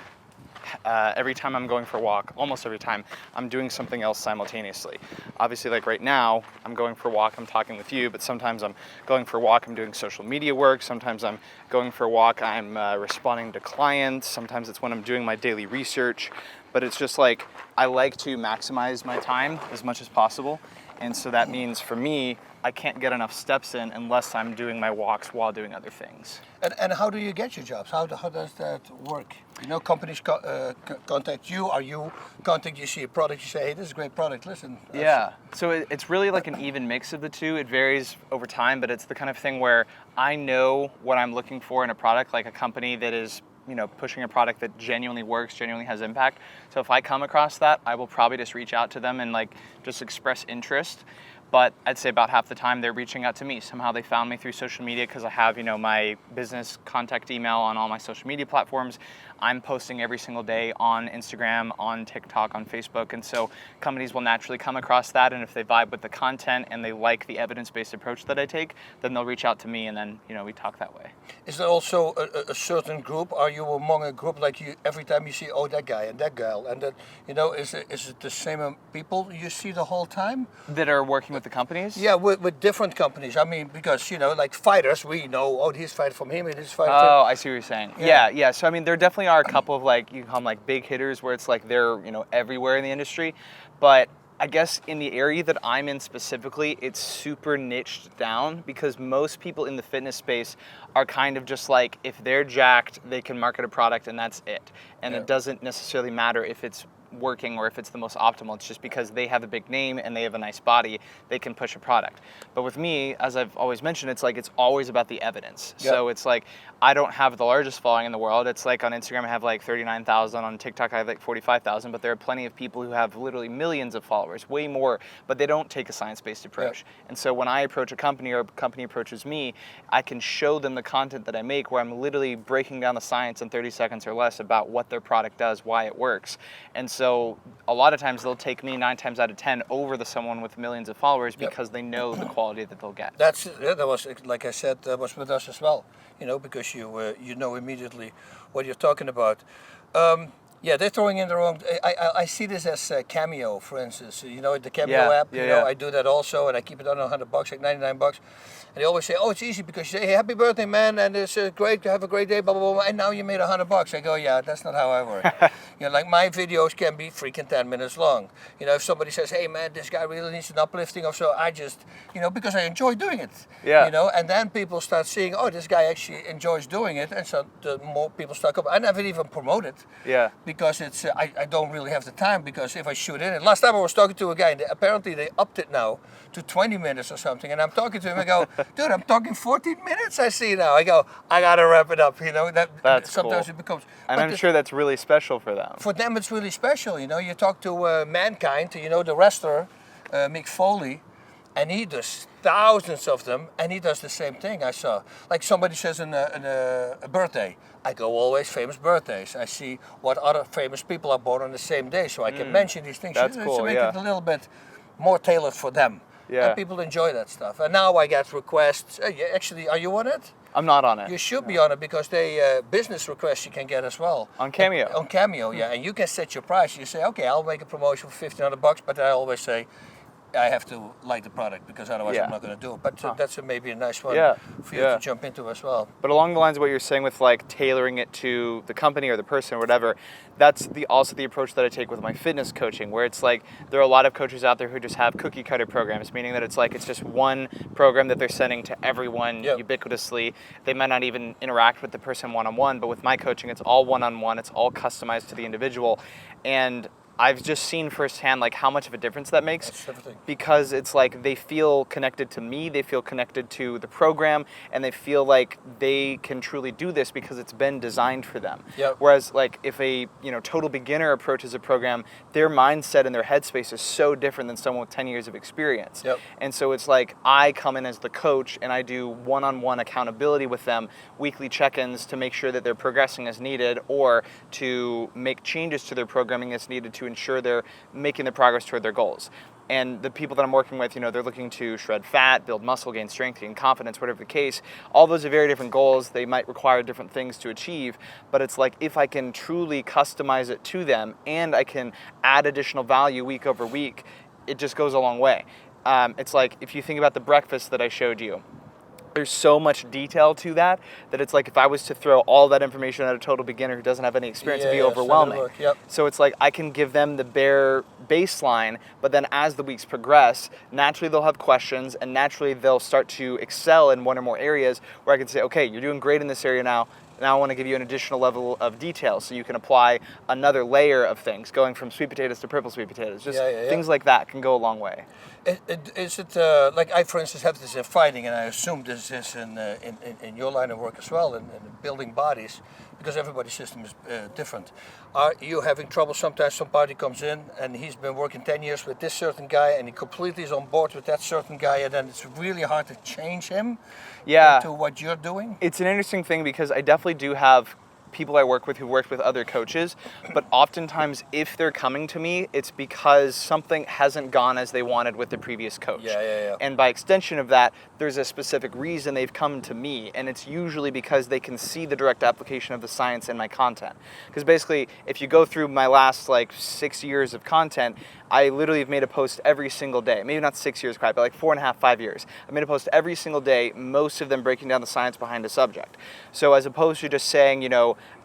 time I'm going for a walk, almost every time, I'm doing something else simultaneously. Obviously, like right now, I'm going for a walk, I'm talking with you, but sometimes I'm going for a walk, I'm doing social media work, sometimes I'm going for a walk, I'm responding to clients, sometimes it's when I'm doing my daily research, but it's just like, I like to maximize my time as much as possible, and so that means for me, I can't get enough steps in unless I'm doing my walks while doing other things. And how do you get your jobs? How does that work? You know, companies contact you, or you contact, you see a product, you say, hey, this is a great product, listen. Yeah, so it's really like an even mix of the two. It varies over time, but it's the kind of thing where I know what I'm looking for in a product, like a company that is, you know, pushing a product that genuinely works, genuinely has impact. So if I come across that, I will probably just reach out to them and like just express interest. But I'd say about half the time they're reaching out to me. Somehow they found me through social media because I have, you know, my business contact email on all my social media platforms. I'm posting every single day on Instagram, on TikTok, on Facebook. And so companies will naturally come across that. And if they vibe with the content and they like the evidence-based approach that I take, then they'll reach out to me and then, you know, we talk that way. Is there also a certain group? Are you among a group like you, every time you see, oh, that guy and that girl, and that, you know, is it the same people you see the whole time? That are working with the companies? Yeah, with different companies. I mean, because, you know, like fighters, we know, oh, he's fighting from him and he's fighting from him. Oh, I see what you're saying. Yeah. So, I mean, there definitely are a couple of, like, you call them, like, big hitters where it's, like, they're, you know, everywhere in the industry. But I guess in the area that I'm in specifically, it's super niched down because most people in the fitness space are kind of just like, if they're jacked, they can market a product and that's it. And it doesn't necessarily matter if it's working or if it's the most optimal. It's just because they have a big name and they have a nice body, they can push a product. But with me, as I've always mentioned, it's like it's always about the evidence. So it's like I don't have the largest following in the world. It's like on Instagram I have like 39,000, on TikTok I have like 45,000, but there are plenty of people who have literally millions of followers, way more, but they don't take a science-based approach. And so when I approach a company or a company approaches me, I can show them the content that I make where I'm literally breaking down the science in 30 seconds or less about what their product does, why it works. And so a lot of times they'll take me 9 times out of 10 over the someone with millions of followers because they know the quality that they'll get. That was, like I said, that was with us as well. You know, because you know immediately what you're talking about. They're throwing in their own. I see this as Cameo, for instance. You know, the Cameo app. You know, I do that also, and I keep it under $100, like $99. And they always say, "Oh, it's easy because you say, hey, happy birthday, man, and it's great to have a great day, blah blah blah." And now you made $100. I go, yeah, that's not how I work. You know, like my videos can be freaking 10 minutes long. You know, if somebody says, "Hey, man, this guy really needs an uplifting," or so, I just, you know, because I enjoy doing it. Yeah. You know, and then people start seeing, oh, this guy actually enjoys doing it, and so the more people start coming. I never even promote it. Yeah. Because it's I don't really have the time, because if I shoot in it. Last time I was talking to a guy, and apparently they upped it now to 20 minutes or something, and I'm talking to him, I go, dude, I'm talking 14 minutes I see now. I go, I gotta wrap it up, you know. That's sometimes cool. It becomes. And I'm sure that's really special for them. For them it's really special, you know. You talk to Mankind, you know, the wrestler, Mick Foley, and he does thousands of them, and he does the same thing. I saw, like somebody says a birthday, I go always famous birthdays. I see what other famous people are born on the same day, so I can mention these things. That's cool, to make it a little bit more tailored for them. And people enjoy that stuff. And now I get requests. Actually, are you on it? I'm not on it. You should be on it, because they business requests you can get as well. On Cameo? On Cameo, yeah. And you can set your price. You say, okay, I'll make a promotion for $1,500, but I always say, I have to like the product because otherwise Yeah. I'm not going to do it. But that's maybe a nice one for you to jump into as well. But along the lines of what you're saying with like tailoring it to the company or the person or whatever, that's also the approach that I take with my fitness coaching, where it's like there are a lot of coaches out there who just have cookie cutter programs, meaning that it's just one program that they're sending to everyone ubiquitously. They might not even interact with the person one-on-one, but with my coaching, it's all one-on-one, it's all customized to the individual. And I've just seen firsthand like how much of a difference that makes, because it's like they feel connected to me, they feel connected to the program, and they feel like they can truly do this because it's been designed for them. Whereas like if a total beginner approaches a program, their mindset and their headspace is so different than someone with 10 years of experience. And so it's like I come in as the coach and I do one-on-one accountability with them, weekly check-ins to make sure that they're progressing as needed, or to make changes to their programming as needed to ensure they're making the progress toward their goals. And the people that I'm working with, they're looking to shred fat, build muscle, gain strength, gain confidence, whatever the case. All those are very different goals. They might require different things to achieve, but it's like if I can truly customize it to them and I can add additional value week over week, it just goes a long way. It's like if you think about the breakfast that I showed you, there's so much detail to that it's like if I was to throw all that information at a total beginner who doesn't have any experience, it'd be overwhelming. So it's like I can give them the bare baseline, but then as the weeks progress, naturally they'll have questions and naturally they'll start to excel in one or more areas where I can say, okay, you're doing great in this area now. Now I want to give you an additional level of detail so you can apply another layer of things, going from sweet potatoes to purple sweet potatoes. Just things like that can go a long way. Is it like I, for instance, have this in fighting, and I assume this is in your line of work as well, in building bodies, because everybody's system is different. Are you having trouble sometimes? Somebody comes in and he's been working 10 years with this certain guy, and he completely is on board with that certain guy, and then it's really hard to change him into what you're doing? It's an interesting thing because I definitely do have people I work with who worked with other coaches, but oftentimes if they're coming to me, it's because something hasn't gone as they wanted with the previous coach. And by extension of that, there's a specific reason they've come to me, and it's usually because they can see the direct application of the science in my content. Because basically, if you go through my last like 6 years of content, I literally have made a post every single day. Maybe not 6 years, quite, but like 4.5, 5 years. I made a post every single day, most of them breaking down the science behind a subject. So as opposed to just saying,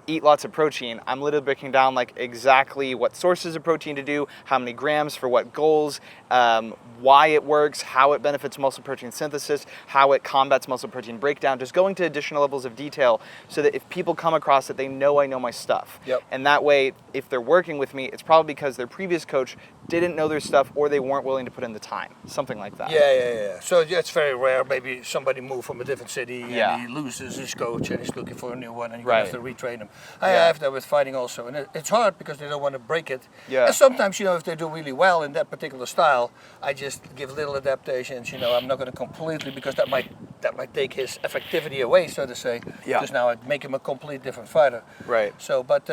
eat lots of protein, I'm literally breaking down like exactly what sources of protein to do, how many grams for what goals, why it works, how it benefits muscle protein synthesis, how it combats muscle protein breakdown, just going to additional levels of detail so that if people come across it, they know I know my stuff. And that way, if they're working with me, it's probably because their previous coach didn't know their stuff or they weren't willing to put in the time, something like that. So it's very rare. Maybe somebody moved from a different city and he loses his coach and he's looking for a new one, and you have to retrain him. I have that with fighting also, and it's hard because they don't want to break it. And sometimes, if they do really well in that particular style, I just give little adaptations. I'm not going to completely, because that might take his effectivity away, so to say. Because now I make him a complete different fighter. So, but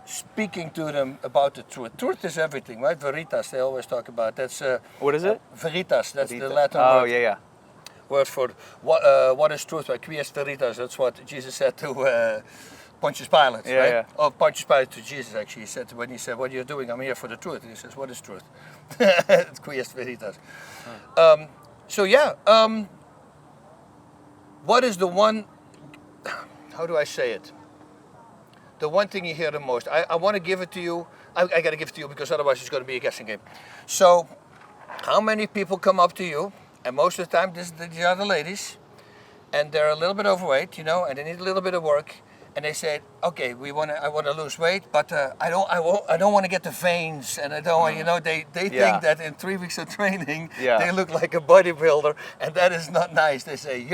speaking to them about the truth. Truth is everything, right? Veritas, they always talk about. That's what is it? Veritas. That's the Latin word. Word for what is truth? Like quies veritas. That's what Jesus said to Pontius Pilate, right? Oh, Pontius Pilate to Jesus, actually. He said, when he said, "What are you doing? I'm here for the truth." And he says, "What is truth?" It's quies veritas. What is the one? How do I say it? The one thing you hear the most. I want to give it to you. I got to give it to you because otherwise it's going to be a guessing game. So, how many people come up to you? And most of the time, these are the ladies, and they're a little bit overweight, and they need a little bit of work. And they say, "Okay, I want to lose weight, but I don't want to get the veins, and I don't want, they think that in 3 weeks of training, they look like a bodybuilder, and that is not nice." They say,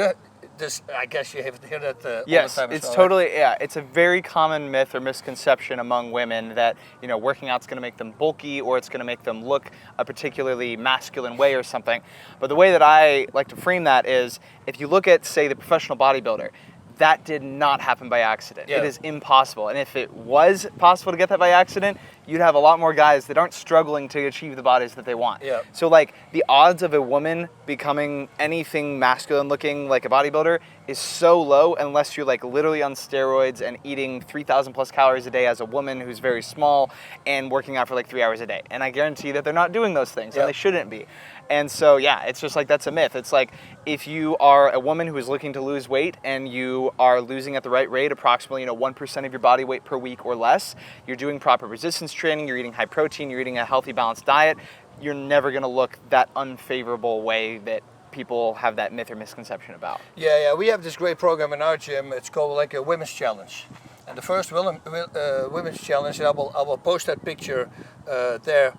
I guess you have to hear that all the time. It's totally, it's a very common myth or misconception among women that, working out's going to make them bulky or it's going to make them look a particularly masculine way or something. But the way that I like to frame that is, if you look at, say, the professional bodybuilder, that did not happen by accident. It is impossible. And if it was possible to get that by accident, you'd have a lot more guys that aren't struggling to achieve the bodies that they want. Yeah. So like the odds of a woman becoming anything masculine looking like a bodybuilder is so low unless you're like literally on steroids and eating 3,000 plus calories a day as a woman who's very small and working out for like 3 hours a day. And I guarantee that they're not doing those things, and they shouldn't be. And so, yeah, it's just like, that's a myth. It's like, if you are a woman who is looking to lose weight and you are losing at the right rate, approximately 1% of your body weight per week or less, you're doing proper resistance training, you're eating high protein, you're eating a healthy, balanced diet, you're never gonna look that unfavorable way that people have that myth or misconception about. Yeah, we have this great program in our gym. It's called like a women's challenge. And the first women's challenge, and I will post that picture there.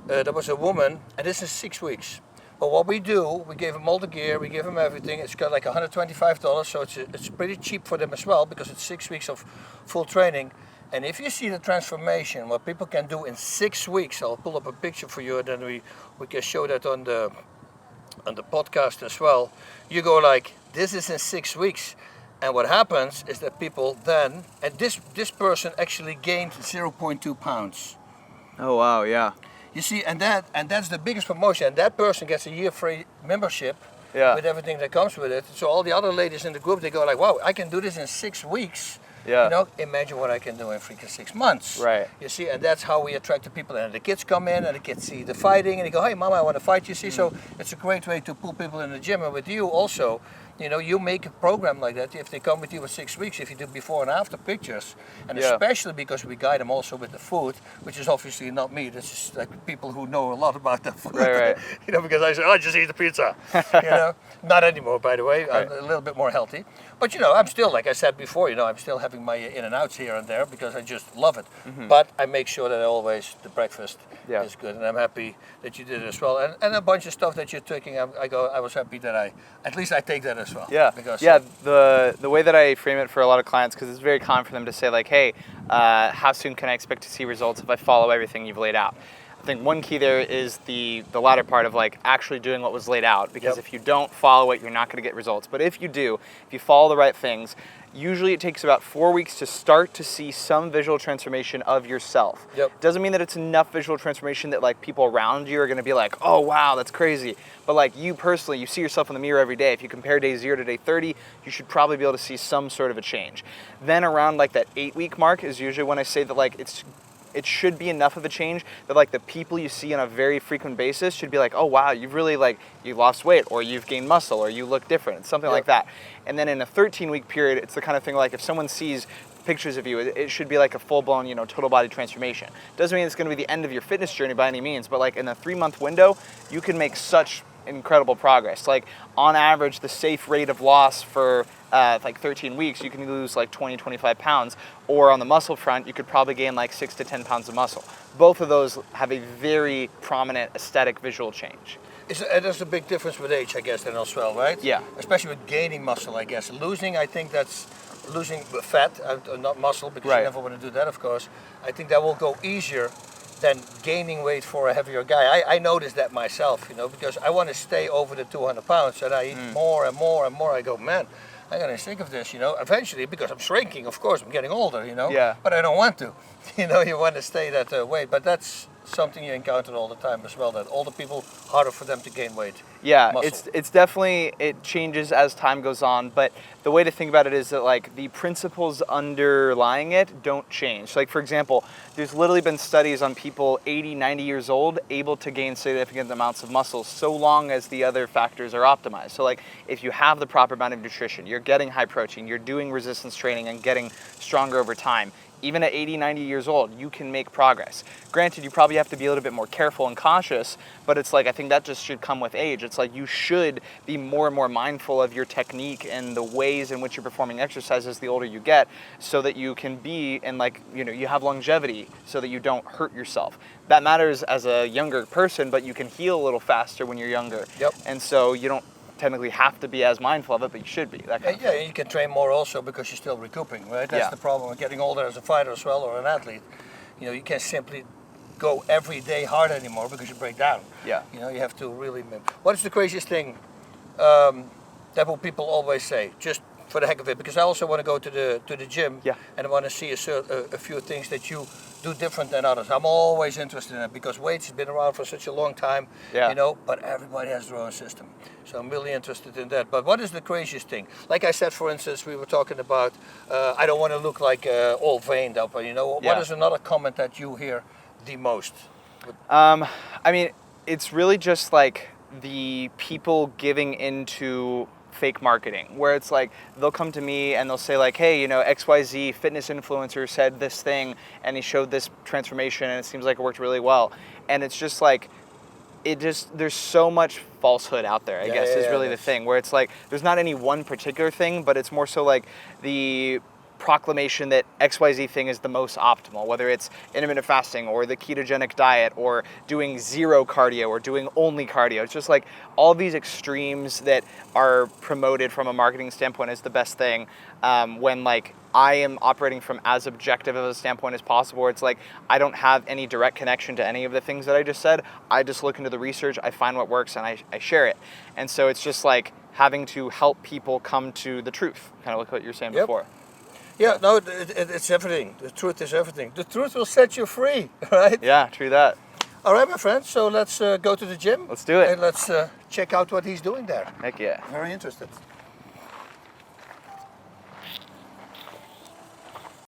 There was a woman, and this is 6 weeks. But what we do, we gave them all the gear, we give them everything. It's got like $125, so it's pretty cheap for them as well, because it's 6 weeks of full training. And if you see the transformation, what people can do in 6 weeks, I'll pull up a picture for you, and then we can show that on the podcast as well. You go like, this is in 6 weeks. And what happens is that people then, and this person actually gained 0.2 pounds. Oh wow, yeah. You see, and that's the biggest promotion. And that person gets a year free membership with everything that comes with it. So all the other ladies in the group, they go like, wow, I can do this in 6 weeks. Yeah. Imagine what I can do in freaking 6 months. Right. You see, and that's how we attract the people. And the kids come in, and the kids see the fighting, and they go, hey, mama, I want to fight. You see, so it's a great way to pull people in the gym. And with you also, you make a program like that. If they come with you for 6 weeks, if you do before and after pictures, and especially because we guide them also with the food, which is obviously not me. This is like people who know a lot about the food. Right. Because I say, oh, just eat the pizza. Not anymore, by the way. Right. I'm a little bit more healthy. But I'm still, like I said before, I'm still having my in and outs here and there because I just love it. Mm-hmm. But I make sure that always the breakfast is good, and I'm happy that you did it as well. And a bunch of stuff that you're taking, I was happy that at least I take that as well. Yeah. Because the way that I frame it for a lot of clients, because it's very common for them to say like, hey, how soon can I expect to see results if I follow everything you've laid out? I think one key there is the latter part of like actually doing what was laid out, because if you don't follow it, you're not going to get results. But if you do, if you follow the right things, usually it takes about 4 weeks to start to see some visual transformation of yourself. Doesn't mean that it's enough visual transformation that like people around you are going to be like, oh wow, that's crazy. But like you personally, you see yourself in the mirror every day. If you compare day 0 to day 30, you should probably be able to see some sort of a change. Then around like that 8-week mark is usually when I say that like it should be enough of a change that like the people you see on a very frequent basis should be like, oh wow, you've really you lost weight, or you've gained muscle, or you look different, something like that. And then in a 13-week period, it's the kind of thing like if someone sees pictures of you, it should be like a full-blown, total body transformation. Doesn't mean it's going to be the end of your fitness journey by any means, but like in a 3-month window, you can make such incredible progress. Like on average, the safe rate of loss for like 13 weeks, you can lose like 20, 25 pounds, or on the muscle front, you could probably gain like 6 to 10 pounds of muscle. Both of those have a very prominent aesthetic visual change. There's a big difference with age, I guess, then as well, right? Yeah. Especially with gaining muscle, I guess. Losing, I think that's losing fat, not muscle, because you never want to do that, of course. I think that will go easier than gaining weight for a heavier guy. I noticed that myself, because I want to stay over the 200 pounds, and I eat more and more and more. I go, man, I'm gonna sick of this, eventually, because I'm shrinking, of course, I'm getting older, but I don't want to. You want to stay that weight, but that's something you encounter all the time as well, that older people, harder for them to gain weight. Yeah, muscle. it's definitely, it changes as time goes on, but the way to think about it is that like the principles underlying it don't change. So, like for example, there's literally been studies on people 80, 90 years old able to gain significant amounts of muscle so long as the other factors are optimized. So like if you have the proper amount of nutrition, you're getting high protein, you're doing resistance training and getting stronger over time, even at 80, 90 years old, you can make progress. Granted, you probably have to be a little bit more careful and cautious, but it's like, I think that just should come with age. It's like you should be more and more mindful of your technique and the ways in which you're performing exercises the older you get, so that you can be, and like, you have longevity so that you don't hurt yourself. That matters as a younger person, but you can heal a little faster when you're younger. And so you don't technically have to be as mindful of it, but you should be. That kind of thing. You can train more also because you're still recouping, right? That's the problem with getting older as a fighter as well, or an athlete. You can't simply go every day hard anymore because you break down. You have to really. What is the craziest thing that people always say? Just for the heck of it, because I also want to go to the gym, Yeah. and I want to see a few things that you do different than others. I'm always interested in it because weights has been around for such a long time, Yeah. you know, but everybody has their own system. So I'm really interested in that. But what is the craziest thing? Like I said, for instance, we were talking about, I don't want to look like all veined up, you know. Yeah. What is another comment that you hear the most? I mean, it's really just like the people giving into fake marketing, where it's like they'll come to me and they'll say like, hey, you know, XYZ fitness influencer said this thing and he showed this transformation and it seems like it worked really well. And it's just like, there's so much falsehood out there, I guess, is really the thing, where it's like there's not any one particular thing, but it's more so like the proclamation that XYZ thing is the most optimal, whether it's intermittent fasting or the ketogenic diet or doing zero cardio or doing only cardio. It's just like all these extremes that are promoted from a marketing standpoint as the best thing, when like I am operating from as objective of a standpoint as possible, where it's like I don't have any direct connection to any of the things that I just said. I just look into the research, I find what works, and I share it. And so it's just like having to help people come to the truth, kind of like what you were saying before. Yeah, no, it's everything. The truth is everything. The truth will set you free, right? Yeah, true that. All right, my friend. So let's go to the gym. Let's do it. And let's check out what he's doing there. Heck yeah. Very interested.